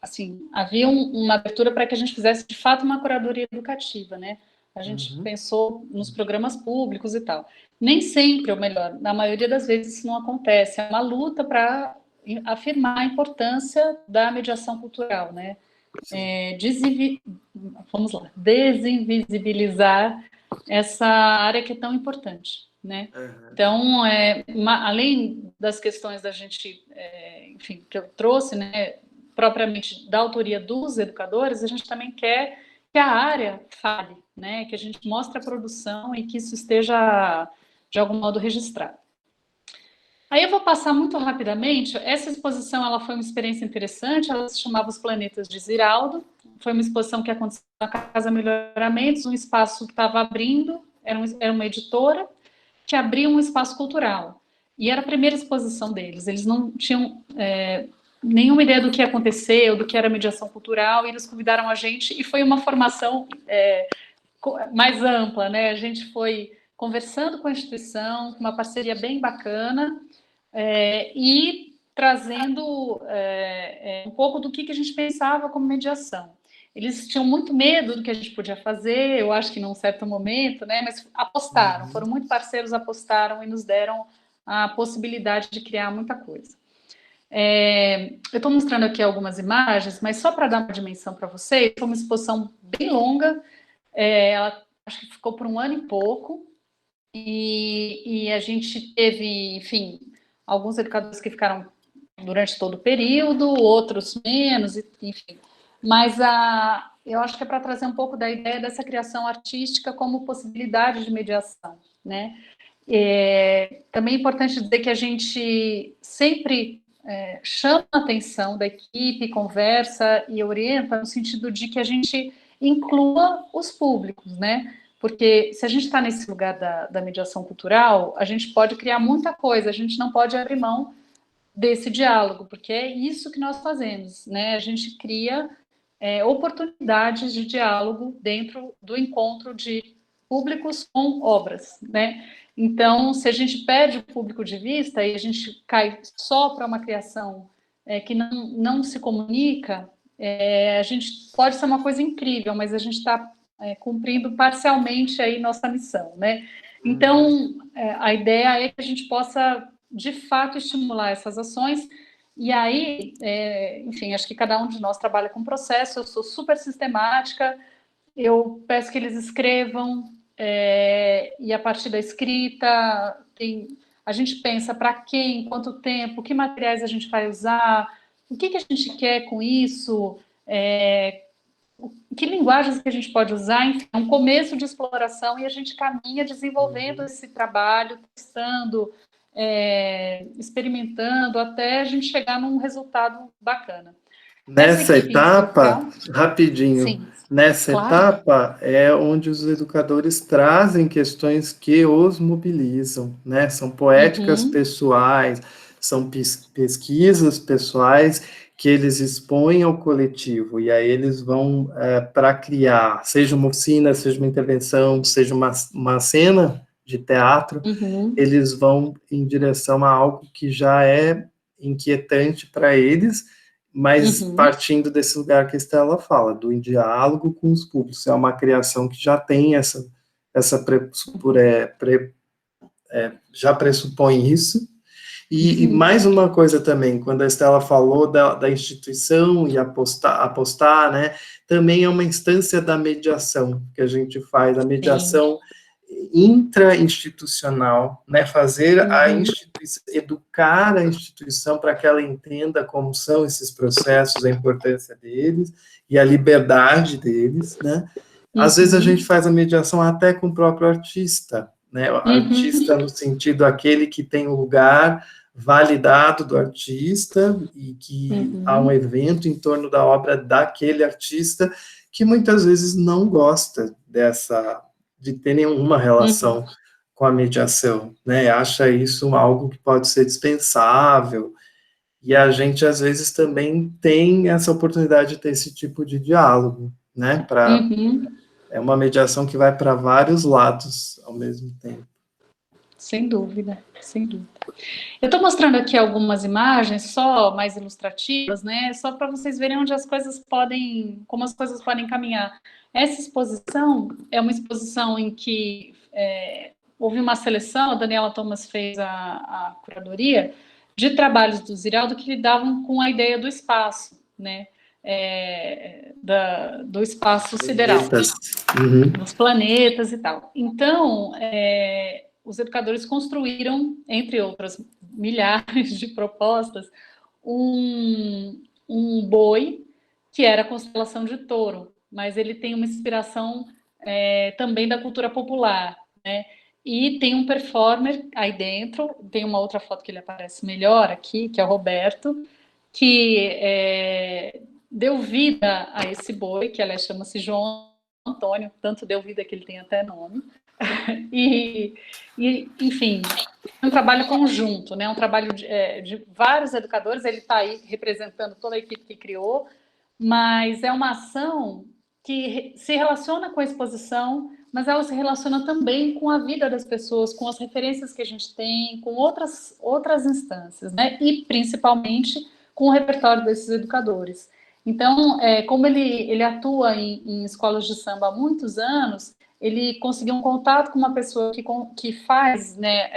assim, havia uma abertura para que a gente fizesse, de fato, uma curadoria educativa, né? A gente pensou nos programas públicos e tal. Nem sempre, ou melhor, na maioria das vezes isso não acontece. É uma luta para afirmar a importância da mediação cultural, né? Vamos lá, desinvisibilizar essa área que é tão importante, né? Então, além das questões da gente, enfim, que eu trouxe, né, propriamente da autoria dos educadores, a gente também quer que a área fale, né, que a gente mostre a produção e que isso esteja, de algum modo, registrado. Aí eu vou passar muito rapidamente. Essa exposição ela foi uma experiência interessante, ela se chamava Os Planetas de Ziraldo. Foi uma exposição que aconteceu na Casa Melhoramentos, um espaço que estava abrindo, era uma editora, que abria um espaço cultural. E era a primeira exposição deles. Eles não tinham nenhuma ideia do que ia acontecer, ou do que era mediação cultural, e eles convidaram a gente, e foi uma formação mais ampla, né? A gente foi conversando com a instituição, com uma parceria bem bacana, e trazendo um pouco do que a gente pensava como mediação. Eles tinham muito medo do que a gente podia fazer, eu acho que num certo momento, né? Mas apostaram, foram muito parceiros, apostaram e nos deram a possibilidade de criar muita coisa. Eu estou mostrando aqui algumas imagens, mas só para dar uma dimensão para vocês, foi uma exposição bem longa, ela acho que ficou por 1 ano e pouco, e a gente teve, enfim, alguns educadores que ficaram durante todo o período, outros menos, enfim. Mas eu acho que é para trazer um pouco da ideia dessa criação artística como possibilidade de mediação, né? Também é importante dizer que a gente sempre chama a atenção da equipe, conversa e orienta no sentido de que a gente inclua os públicos, né? Porque se a gente está nesse lugar da mediação cultural, a gente pode criar muita coisa, a gente não pode abrir mão desse diálogo, porque é isso que nós fazemos, né? A gente cria oportunidades de diálogo dentro do encontro de públicos com obras, né? Então, se a gente perde o público de vista e a gente cai só para uma criação que não se comunica, a gente pode ser uma coisa incrível, mas a gente está cumprindo parcialmente aí nossa missão, né? Então, a ideia é que a gente possa, de fato, estimular essas ações. E aí, enfim, acho que cada um de nós trabalha com processo, eu sou super sistemática, eu peço que eles escrevam, e a partir da escrita, a gente pensa para quem, quanto tempo, que materiais a gente vai usar, o que a gente quer com isso, que linguagens que a gente pode usar, enfim, é um começo de exploração e a gente caminha desenvolvendo esse trabalho, testando, experimentando, até a gente chegar num resultado bacana. Essa Nessa equipe em etapa, especial, rapidinho, sim, nessa claro. etapa é onde os educadores trazem questões que os mobilizam, né? São poéticas Uhum, pessoais, são pesquisas pessoais que eles expõem ao coletivo, e aí eles vão para criar, seja uma oficina, seja uma intervenção, seja uma cena de teatro, uhum, eles vão em direção a algo que já é inquietante para eles, mas uhum, partindo desse lugar que a Estela fala, do diálogo com os públicos, é uma criação que já tem já pressupõe isso. E uhum, mais uma coisa também, quando a Estela falou da instituição e apostar, né, também é uma instância da mediação que a gente faz, a sim, mediação intra-institucional, né, fazer a uhum, instituição, educar a instituição para que ela entenda como são esses processos, a importância deles e a liberdade deles, né. Às vezes a gente uhum, faz a mediação até com o próprio artista, né, o artista uhum, no sentido aquele que tem o lugar validado do artista e que há um uhum, evento em torno da obra daquele artista que muitas vezes não gosta de ter nenhuma uhum, relação com a mediação, né? Acha isso algo que pode ser dispensável. E a gente às vezes também tem essa oportunidade de ter esse tipo de diálogo, né? uhum. É uma mediação que vai para vários lados ao mesmo tempo. Sem dúvida, sem dúvida. Eu estou mostrando aqui algumas imagens só mais ilustrativas, né? Só para vocês verem onde as coisas podem, como as coisas podem caminhar. Essa exposição é uma exposição em que houve uma seleção, a Daniela Thomas fez a curadoria de trabalhos do Ziraldo que lidavam com a ideia do espaço, né? Do espaço sideral, Planetas. Uhum. dos planetas e tal. Então, os educadores construíram, entre outras milhares de propostas, um boi que era a constelação de Touro, mas ele tem uma inspiração também da cultura popular, né? E tem um performer aí dentro, tem uma outra foto que ele aparece melhor aqui, que é o Roberto, que deu vida a esse boi, que aliás chama-se João Antônio, tanto deu vida que ele tem até nome. Enfim, é um trabalho conjunto, né? Um trabalho de vários educadores, ele está aí representando toda a equipe que criou, mas é uma ação que se relaciona com a exposição, mas ela se relaciona também com a vida das pessoas, com as referências que a gente tem, com outras instâncias, né? E principalmente com o repertório desses educadores. Então, como ele atua em escolas de samba há muitos anos, ele conseguiu um contato com uma pessoa que faz, né,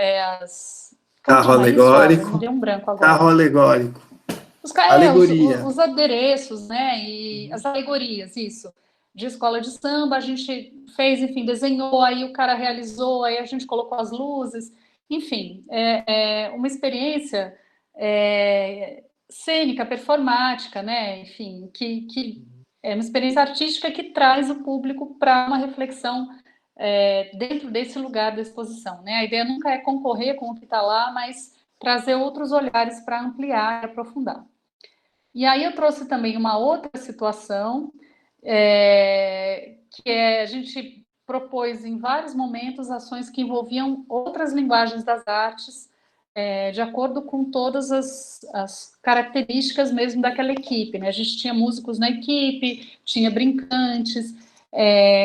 como Carro chama isso, Olga? Me alegórico. deu um branco Carro agora. alegórico. Os, Alegoria. os adereços, né, e as alegorias, isso, de escola de samba, a gente fez, enfim, desenhou, aí o cara realizou, aí a gente colocou as luzes, enfim, uma experiência cênica, performática, né, enfim, que é uma experiência artística que traz o público para uma reflexão dentro desse lugar da exposição, né, a ideia nunca é concorrer com o que está lá, mas trazer outros olhares para ampliar e aprofundar. E aí eu trouxe também uma outra situação, que a gente propôs em vários momentos ações que envolviam outras linguagens das artes, de acordo com todas as características mesmo daquela equipe, né? A gente tinha músicos na equipe, tinha brincantes,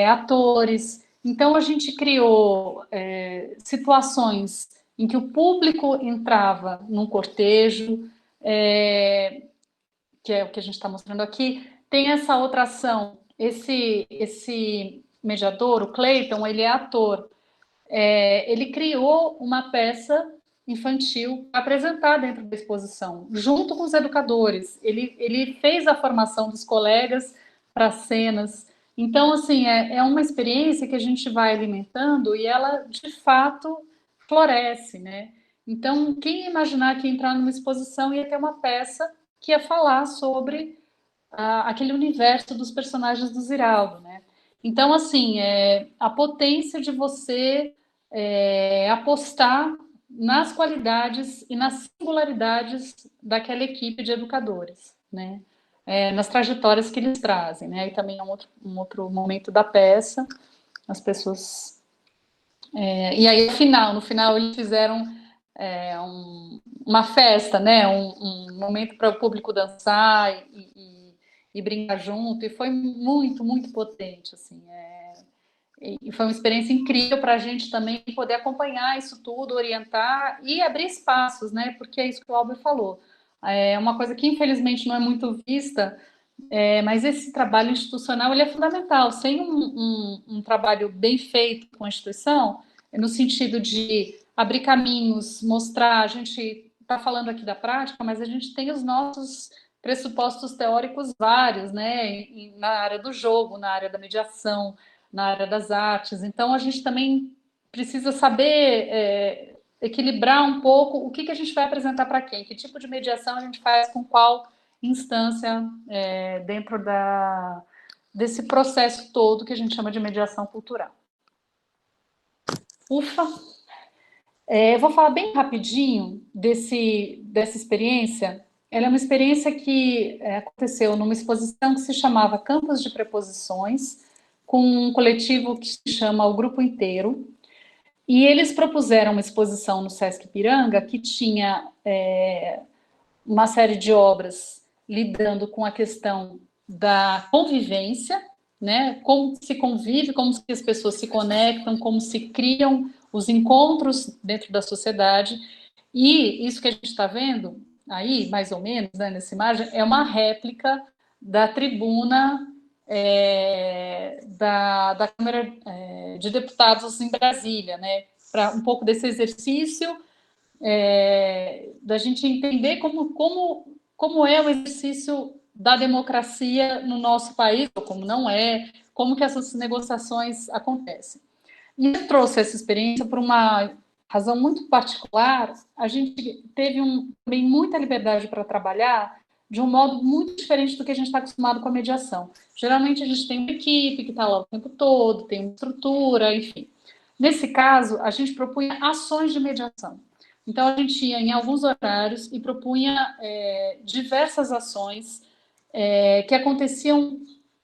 atores. Então a gente criou situações em que o público entrava num cortejo, que é o que a gente está mostrando aqui, tem essa outra ação. Esse mediador, o Clayton, ele é ator. Ele criou uma peça infantil para apresentar dentro da exposição, junto com os educadores. Ele fez a formação dos colegas para cenas. Então, assim, é uma experiência que a gente vai alimentando e ela, de fato, floresce, né? Então, quem ia imaginar que entrar numa exposição ia ter uma peça que ia falar sobre aquele universo dos personagens do Ziraldo, né? Então, assim, a potência de você apostar nas qualidades e nas singularidades daquela equipe de educadores, né? Nas trajetórias que eles trazem, né? E também é um outro momento da peça, as pessoas... e aí, no final eles fizeram uma festa, né? Um momento para o público dançar e brincar junto, e foi muito, muito potente, assim, e foi uma experiência incrível para a gente também poder acompanhar isso tudo, orientar e abrir espaços, né? Porque é isso que o Albert falou. É uma coisa que, infelizmente, não é muito vista, mas esse trabalho institucional ele é fundamental. Sem um trabalho bem feito com a instituição, no sentido de abrir caminhos, mostrar, a gente está falando aqui da prática, mas a gente tem os nossos pressupostos teóricos vários, né? Na área do jogo, na área da mediação, na área das artes. Então, a gente também precisa saber equilibrar um pouco o que a gente vai apresentar para quem, que tipo de mediação a gente faz com qual instância dentro desse processo todo que a gente chama de mediação cultural. Ufa! Eu vou falar bem rapidinho dessa experiência. Ela é uma experiência que aconteceu numa exposição que se chamava Campos de Preposições, com um coletivo que se chama O Grupo Inteiro, e eles propuseram uma exposição no Sesc Ipiranga que tinha uma série de obras lidando com a questão da convivência, né? Como se convive, como as pessoas se conectam, como se criam os encontros dentro da sociedade. E isso que a gente está vendo aí, mais ou menos, né, nessa imagem, é uma réplica da tribuna da Câmara de Deputados em Brasília, né? Para um pouco desse exercício da gente entender como é o exercício da democracia no nosso país, ou como não é, como que essas negociações acontecem. E eu trouxe essa experiência por uma razão muito particular. A gente teve também muita liberdade para trabalhar de um modo muito diferente do que a gente está acostumado com a mediação. Geralmente a gente tem uma equipe que está lá o tempo todo, tem uma estrutura, enfim. Nesse caso, a gente propunha ações de mediação. Então, a gente ia em alguns horários e propunha diversas ações que aconteciam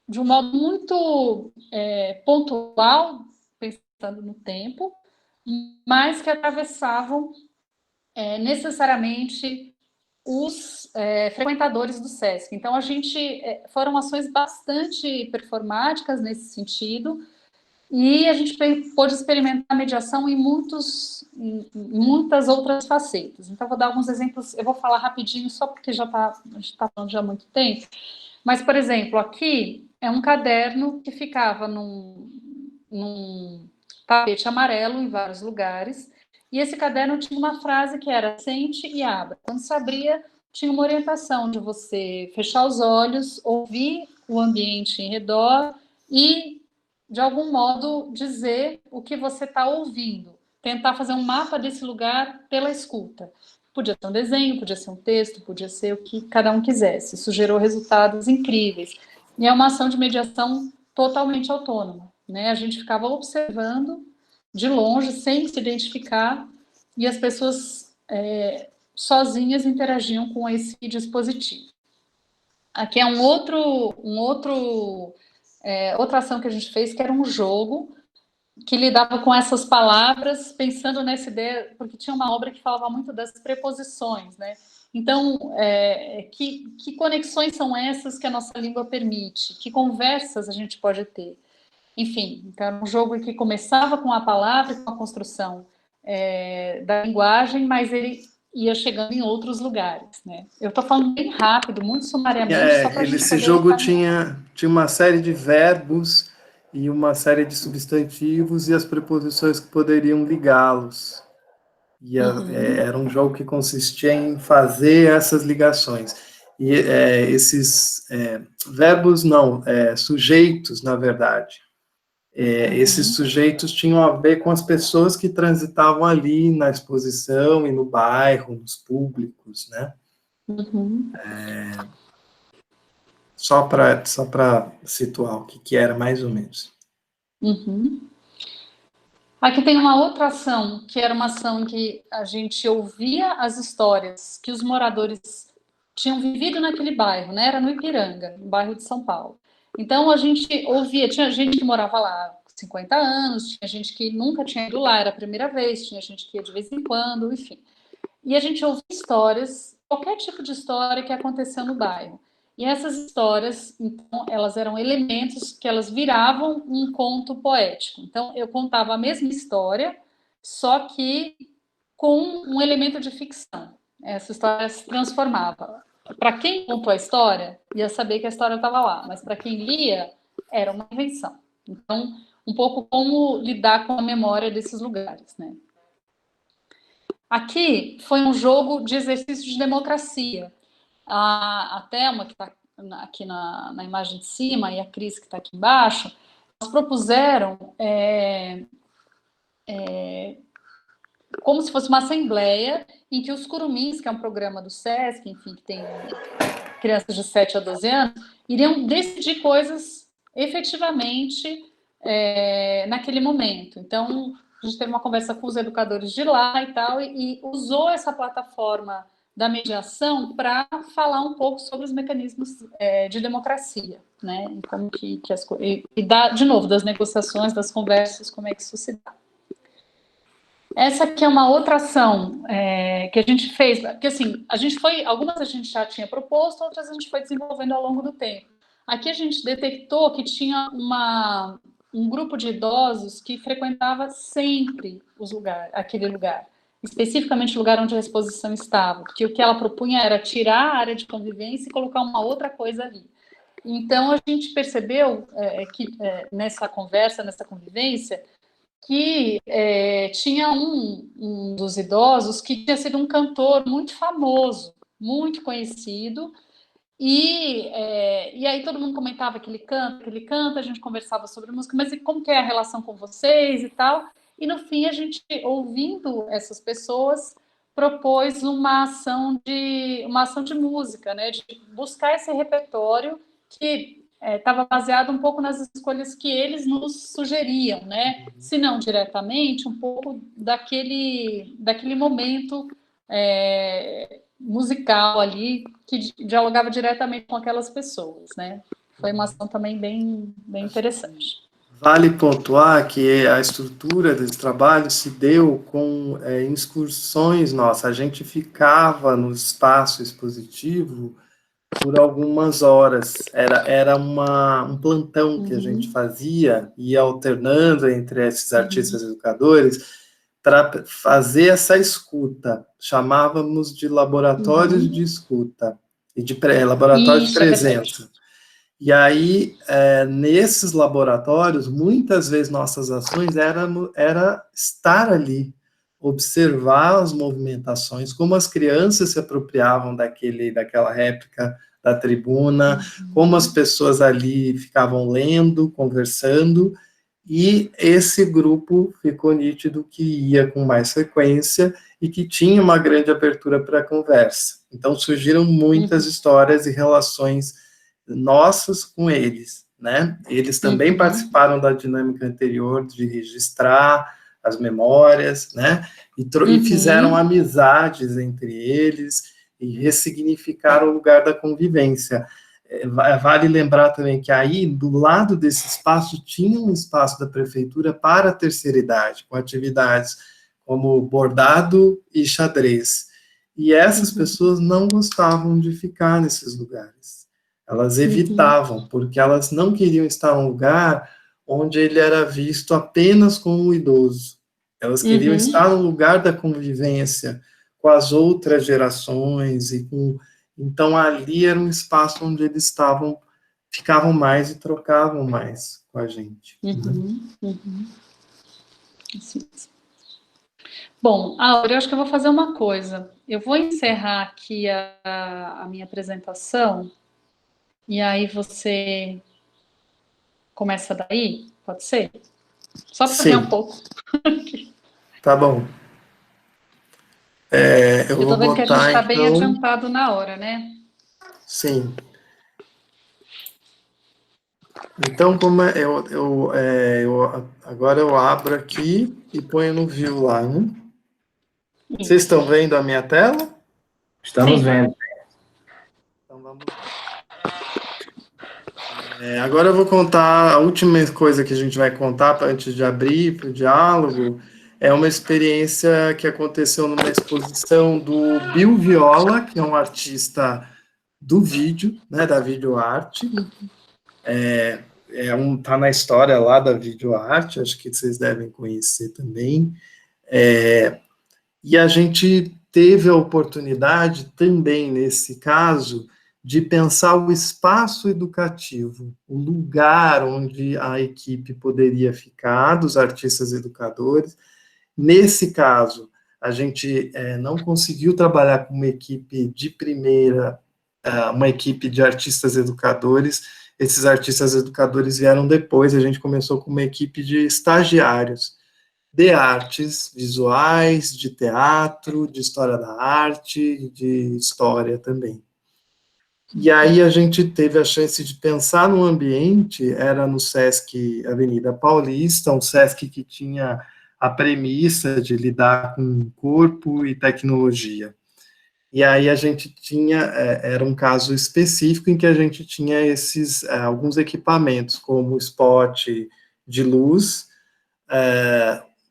de um modo muito pontual, pensando no tempo, mas que atravessavam necessariamente os frequentadores do SESC. Então, foram ações bastante performáticas nesse sentido, e a gente pôde experimentar a mediação em muitas outras facetas. Então, vou dar alguns exemplos, eu vou falar rapidinho, só porque a gente está falando já há muito tempo. Mas, por exemplo, aqui é um caderno que ficava num tapete amarelo em vários lugares, e esse caderno tinha uma frase que era sente e abra. Quando se abria, tinha uma orientação de você fechar os olhos, ouvir o ambiente em redor e, de algum modo, dizer o que você está ouvindo. Tentar fazer um mapa desse lugar pela escuta. Podia ser um desenho, podia ser um texto, podia ser o que cada um quisesse. Isso gerou resultados incríveis. E é uma ação de mediação totalmente autônoma, né? A gente ficava observando de longe, sem se identificar, e as pessoas sozinhas interagiam com esse dispositivo. Aqui é outra ação que a gente fez, que era um jogo que lidava com essas palavras, pensando nessa ideia, porque tinha uma obra que falava muito das preposições, né? Então, que conexões são essas que a nossa língua permite? Que conversas a gente pode ter? Enfim, então era um jogo que começava com a palavra, com a construção da linguagem, mas ele ia chegando em outros lugares, né? Eu estou falando bem rápido, muito sumariamente, só para a gente Esse poder... jogo tinha uma série de verbos e uma série de substantivos e as preposições que poderiam ligá-los. E era um jogo que consistia em fazer essas ligações. E esses verbos, não, sujeitos, na verdade. Esses sujeitos tinham a ver com as pessoas que transitavam ali na exposição e no bairro, nos públicos, né? Só para situar o que era mais ou menos. Uhum. Aqui tem uma outra ação, que era uma ação que a gente ouvia as histórias que os moradores tinham vivido naquele bairro, né? Era no Ipiranga, no bairro de São Paulo. Então a gente ouvia, tinha gente que morava lá há 50 anos, tinha gente que nunca tinha ido lá, era a primeira vez, tinha gente que ia de vez em quando, enfim. E a gente ouvia histórias, qualquer tipo de história que aconteceu no bairro. E essas histórias, então, elas eram elementos que elas viravam um conto poético. Então, eu contava a mesma história, só que com um elemento de ficção. Essa história se transformava. Para quem contou a história, ia saber que a história estava lá, mas para quem lia, era uma invenção. Então, um pouco como lidar com a memória desses lugares, né? Aqui foi um jogo de exercício de democracia. A Thelma, que está aqui na imagem de cima, e a Cris, que está aqui embaixo, elas propuseram como se fosse uma assembleia em que os curumins, que é um programa do SESC, enfim, que tem crianças de 7 a 12 anos, iriam decidir coisas efetivamente naquele momento. Então, a gente teve uma conversa com os educadores de lá e tal, e usou essa plataforma da mediação para falar um pouco sobre os mecanismos de democracia, né? E como que as coisas. E de novo, das negociações, das conversas, como é que isso se dá. Essa aqui é uma outra ação que a gente fez, porque assim, algumas a gente já tinha proposto, outras a gente foi desenvolvendo ao longo do tempo. Aqui a gente detectou que tinha um grupo de idosos que frequentava sempre aquele lugar, especificamente o lugar onde a exposição estava, porque o que ela propunha era tirar a área de convivência e colocar uma outra coisa ali. Então, a gente percebeu que nessa conversa, nessa convivência, que tinha um dos idosos que tinha sido um cantor muito famoso, muito conhecido, e aí todo mundo comentava que ele canta, a gente conversava sobre música, mas e como que é a relação com vocês e tal? E no fim, a gente, ouvindo essas pessoas, propôs uma ação de música, né? De buscar esse repertório que estava baseado um pouco nas escolhas que eles nos sugeriam, né? Se não diretamente, um pouco daquele momento musical ali que dialogava diretamente com aquelas pessoas, né? Foi uma ação também bem interessante. Vale pontuar que a estrutura desse trabalho se deu com excursões nossas. A gente ficava no espaço expositivo por algumas horas. Era um plantão que a gente fazia, ia alternando entre esses artistas educadores para fazer essa escuta. Chamávamos de laboratórios de escuta, e de laboratório de presença. E aí, nesses laboratórios, muitas vezes nossas ações era estar ali, observar as movimentações, como as crianças se apropriavam daquela réplica da tribuna, como as pessoas ali ficavam lendo, conversando, e esse grupo ficou nítido que ia com mais frequência e que tinha uma grande abertura para a conversa. Então, surgiram muitas histórias e relações nossas com eles, né? Eles também participaram da dinâmica anterior de registrar as memórias, né? E fizeram amizades entre eles e ressignificaram o lugar da convivência. Vale lembrar também que aí, do lado desse espaço, tinha um espaço da prefeitura para a terceira idade, com atividades como bordado e xadrez. E essas pessoas não gostavam de ficar nesses lugares. Elas evitavam, porque elas não queriam estar em um lugar onde ele era visto apenas como um idoso. Elas queriam estar no lugar da convivência com as outras gerações então ali era um espaço onde eles ficavam mais e trocavam mais com a gente. Bom, Áurea, eu acho que eu vou fazer uma coisa. Eu vou encerrar aqui a minha apresentação e aí você começa daí, pode ser? Só para ver um pouco. Tá bom. Eu vou tô vendo botar, que a gente está então... bem adiantado na hora, né? Sim. Então, como agora eu abro aqui e ponho no View lá, né? Vocês estão vendo a minha tela? Estamos Sim. vendo. Então, vamos lá. Agora eu vou contar, a última coisa que a gente vai contar antes de abrir para o diálogo, é uma experiência que aconteceu numa exposição do Bill Viola, que é um artista do vídeo, né, da videoarte. Tá na história lá da videoarte, acho que vocês devem conhecer também. E a gente teve a oportunidade também, nesse caso, de pensar o espaço educativo, o lugar onde a equipe poderia ficar, dos artistas educadores. Nesse caso, a gente não conseguiu trabalhar com uma equipe de primeira, uma equipe de artistas educadores. Esses artistas educadores vieram depois, a gente começou com uma equipe de estagiários, de artes visuais, de teatro, de história da arte, de história também. E aí a gente teve a chance de pensar no ambiente, era no Sesc Avenida Paulista, um Sesc que tinha a premissa de lidar com corpo e tecnologia. E aí a gente tinha, era um caso específico em que a gente tinha esses, alguns equipamentos, como o spot de luz,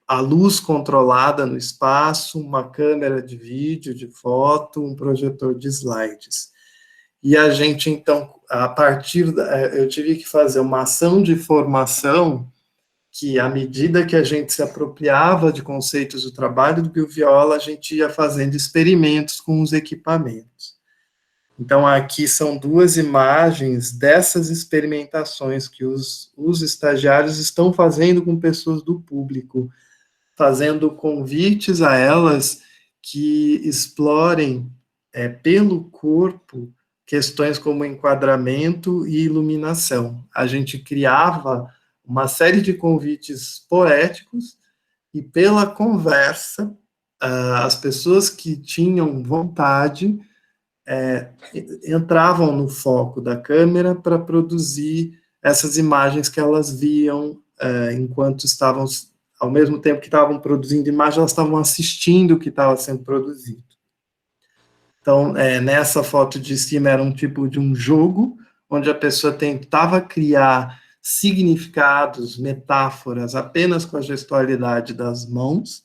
a luz controlada no espaço, uma câmera de vídeo, de foto, um projetor de slides. E a gente, então, a partir, eu tive que fazer uma ação de formação que, à medida que a gente se apropriava de conceitos do trabalho do Bill Viola, a gente ia fazendo experimentos com os equipamentos. Então, aqui são duas imagens dessas experimentações que os estagiários estão fazendo com pessoas do público, fazendo convites a elas que explorem pelo corpo questões como enquadramento e iluminação. A gente criava uma série de convites poéticos e pela conversa, as pessoas que tinham vontade entravam no foco da câmera para produzir essas imagens que elas viam enquanto estavam, ao mesmo tempo que estavam produzindo imagem, elas estavam assistindo o que estava sendo produzido. Então, nessa foto de cima era um tipo de um jogo, onde a pessoa tentava criar significados, metáforas, apenas com a gestualidade das mãos,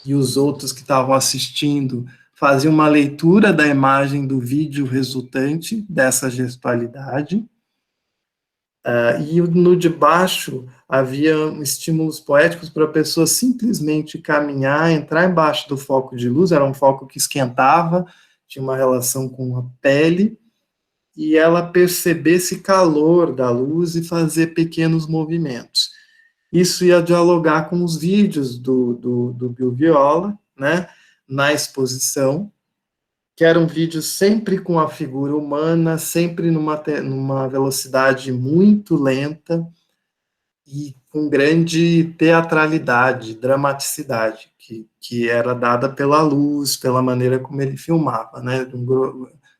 e os outros que estavam assistindo faziam uma leitura da imagem do vídeo resultante dessa gestualidade, e no de baixo havia estímulos poéticos para a pessoa simplesmente caminhar, entrar embaixo do foco de luz, era um foco que esquentava, tinha uma relação com a pele, e ela perceber esse calor da luz e fazer pequenos movimentos. Isso ia dialogar com os vídeos do Bill Viola, né, na exposição, que eram vídeos sempre com a figura humana, sempre numa velocidade muito lenta e com grande teatralidade, dramaticidade, que era dada pela luz, pela maneira como ele filmava, né,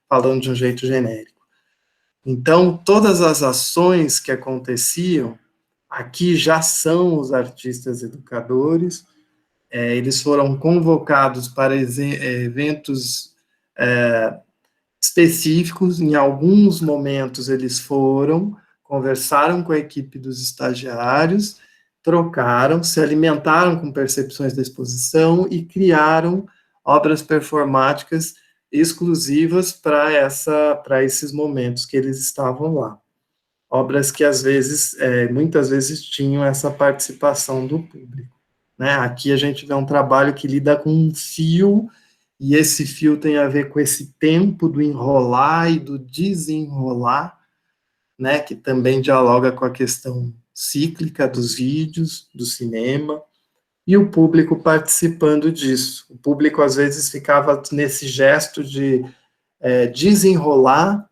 falando de um jeito genérico. Então, todas as ações que aconteciam, aqui já são os artistas educadores, eles foram convocados para eventos específicos, em alguns momentos eles foram, conversaram com a equipe dos estagiários, trocaram, se alimentaram com percepções da exposição e criaram obras performáticas exclusivas para esses momentos que eles estavam lá. Obras que, às vezes, muitas vezes, tinham essa participação do público. Né? Aqui a gente vê um trabalho que lida com um fio, e esse fio tem a ver com esse tempo do enrolar e do desenrolar, né, que também dialoga com a questão cíclica dos vídeos, do cinema, e o público participando disso. O público, às vezes, ficava nesse gesto de desenrolar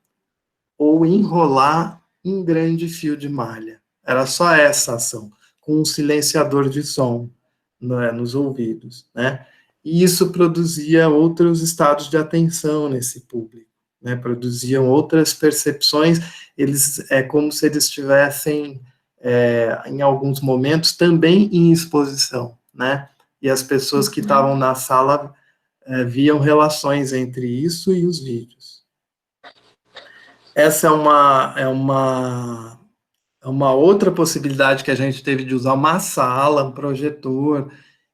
ou enrolar um grande fio de malha. Era só essa ação, com um silenciador de som, né, nos ouvidos, né? E isso produzia outros estados de atenção nesse público, né, produziam outras percepções, eles é como se eles estivessem, em alguns momentos, também em exposição, né, e as pessoas que estavam na sala viam relações entre isso e os vídeos. Essa é uma outra possibilidade que a gente teve de usar uma sala, um projetor,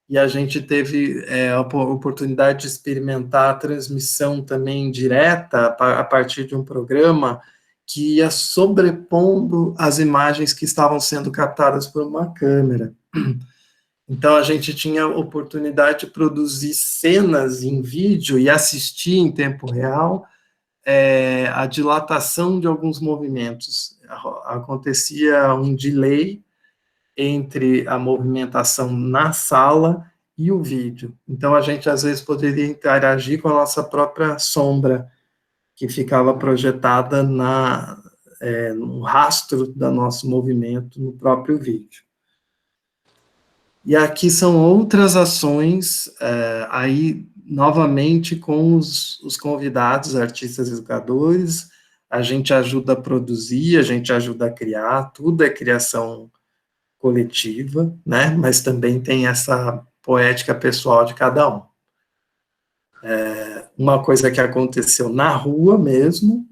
e a gente teve a oportunidade de experimentar a transmissão também direta a partir de um programa que ia sobrepondo as imagens que estavam sendo captadas por uma câmera. Então, a gente tinha a oportunidade de produzir cenas em vídeo e assistir em tempo real a dilatação de alguns movimentos. Acontecia um delay entre a movimentação na sala e o vídeo. Então, a gente, às vezes, poderia interagir com a nossa própria sombra, que ficava projetada no rastro do nosso movimento no próprio vídeo. E aqui são outras ações, aí, novamente, com os convidados, artistas educadores, a gente ajuda a produzir, a gente ajuda a criar, tudo é criação coletiva, né, mas também tem essa poética pessoal de cada um. Uma coisa que aconteceu na rua mesmo,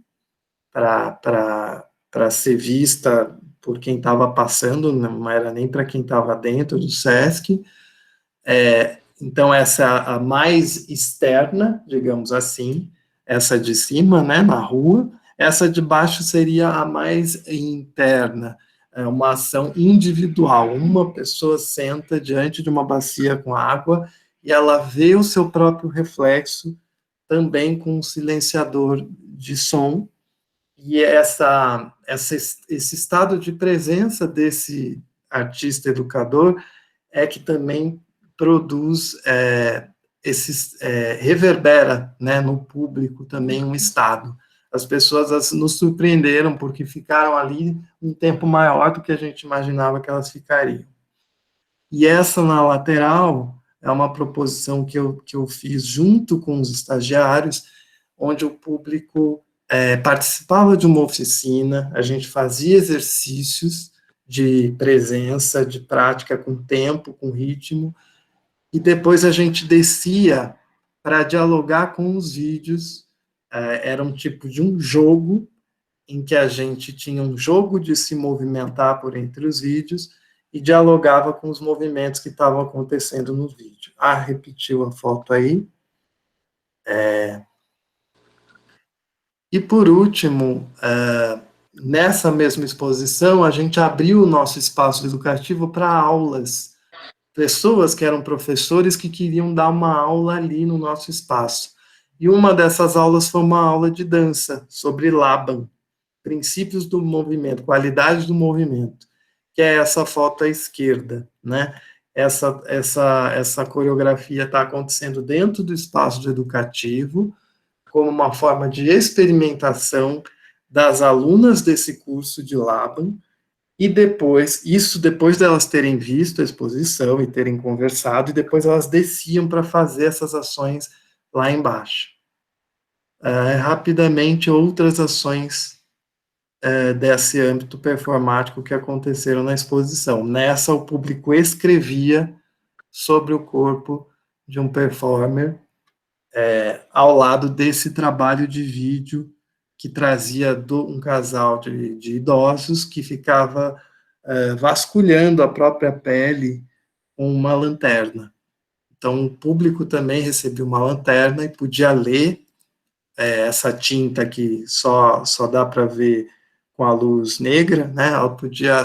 para ser vista por quem estava passando, não era nem para quem estava dentro do SESC, então essa é a mais externa, digamos assim, essa de cima, né, na rua, essa de baixo seria a mais interna, uma ação individual, uma pessoa senta diante de uma bacia com água e ela vê o seu próprio reflexo, também com um silenciador de som, e esse estado de presença desse artista educador é que também produz, reverbera, né, no público também um estado. As pessoas nos surpreenderam porque ficaram ali um tempo maior do que a gente imaginava que elas ficariam. E essa na lateral é uma proposição que eu fiz junto com os estagiários, onde o público participava de uma oficina, a gente fazia exercícios de presença, de prática com tempo, com ritmo, e depois a gente descia para dialogar com os vídeos. Era um tipo de um jogo, em que a gente tinha um jogo de se movimentar por entre os vídeos e dialogava com os movimentos que estavam acontecendo no vídeo. Repetiu a foto aí. E, por último, nessa mesma exposição, a gente abriu o nosso espaço educativo para aulas, pessoas que eram professores que queriam dar uma aula ali no nosso espaço. E uma dessas aulas foi uma aula de dança, sobre Laban, princípios do movimento, qualidade do movimento, que é essa foto à esquerda, né? Essa coreografia está acontecendo dentro do espaço educativo, como uma forma de experimentação das alunas desse curso de Laban, e depois delas terem visto a exposição e terem conversado, e depois elas desciam para fazer essas ações lá embaixo. Rapidamente, outras ações desse âmbito performático que aconteceram na exposição. Nessa, o público escrevia sobre o corpo de um performer, ao lado desse trabalho de vídeo que trazia um casal de idosos que ficava vasculhando a própria pele com uma lanterna. Então, o público também recebia uma lanterna e podia ler essa tinta que só dá para ver com a luz negra, né? Ela podia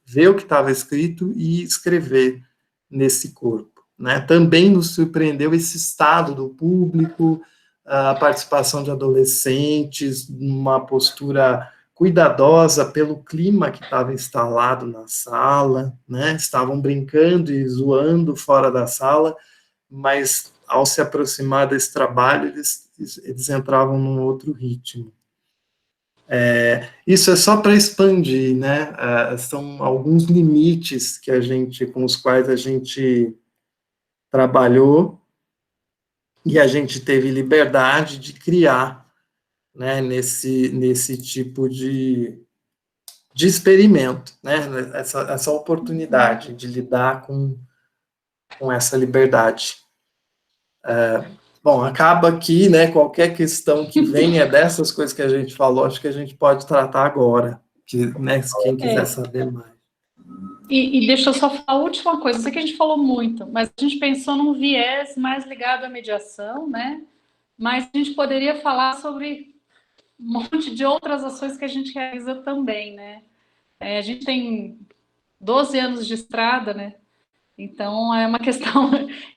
ver o que estava escrito e escrever nesse corpo, né? Também nos surpreendeu esse estado do público, a participação de adolescentes, numa postura cuidadosa pelo clima que estava instalado na sala, né? Estavam brincando e zoando fora da sala, mas ao se aproximar desse trabalho, eles entravam num outro ritmo. Isso é só para expandir, né? São alguns limites com os quais a gente trabalhou, e a gente teve liberdade de criar né, nesse tipo de experimento, né, essa oportunidade de lidar com essa liberdade. Bom, acaba aqui, né, qualquer questão que venha dessas coisas que a gente falou, acho que a gente pode tratar agora, né, quem quiser saber mais. E deixa eu só falar a última coisa, sei que a gente falou muito, mas a gente pensou num viés mais ligado à mediação, né? Mas a gente poderia falar sobre um monte de outras ações que a gente realiza também, né? A gente tem 12 anos de estrada, né? Então é uma questão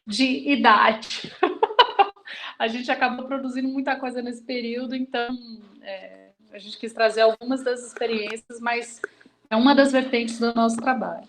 de idade. A gente acabou produzindo muita coisa nesse período, então a gente quis trazer algumas das experiências, mas é uma das vertentes do nosso trabalho.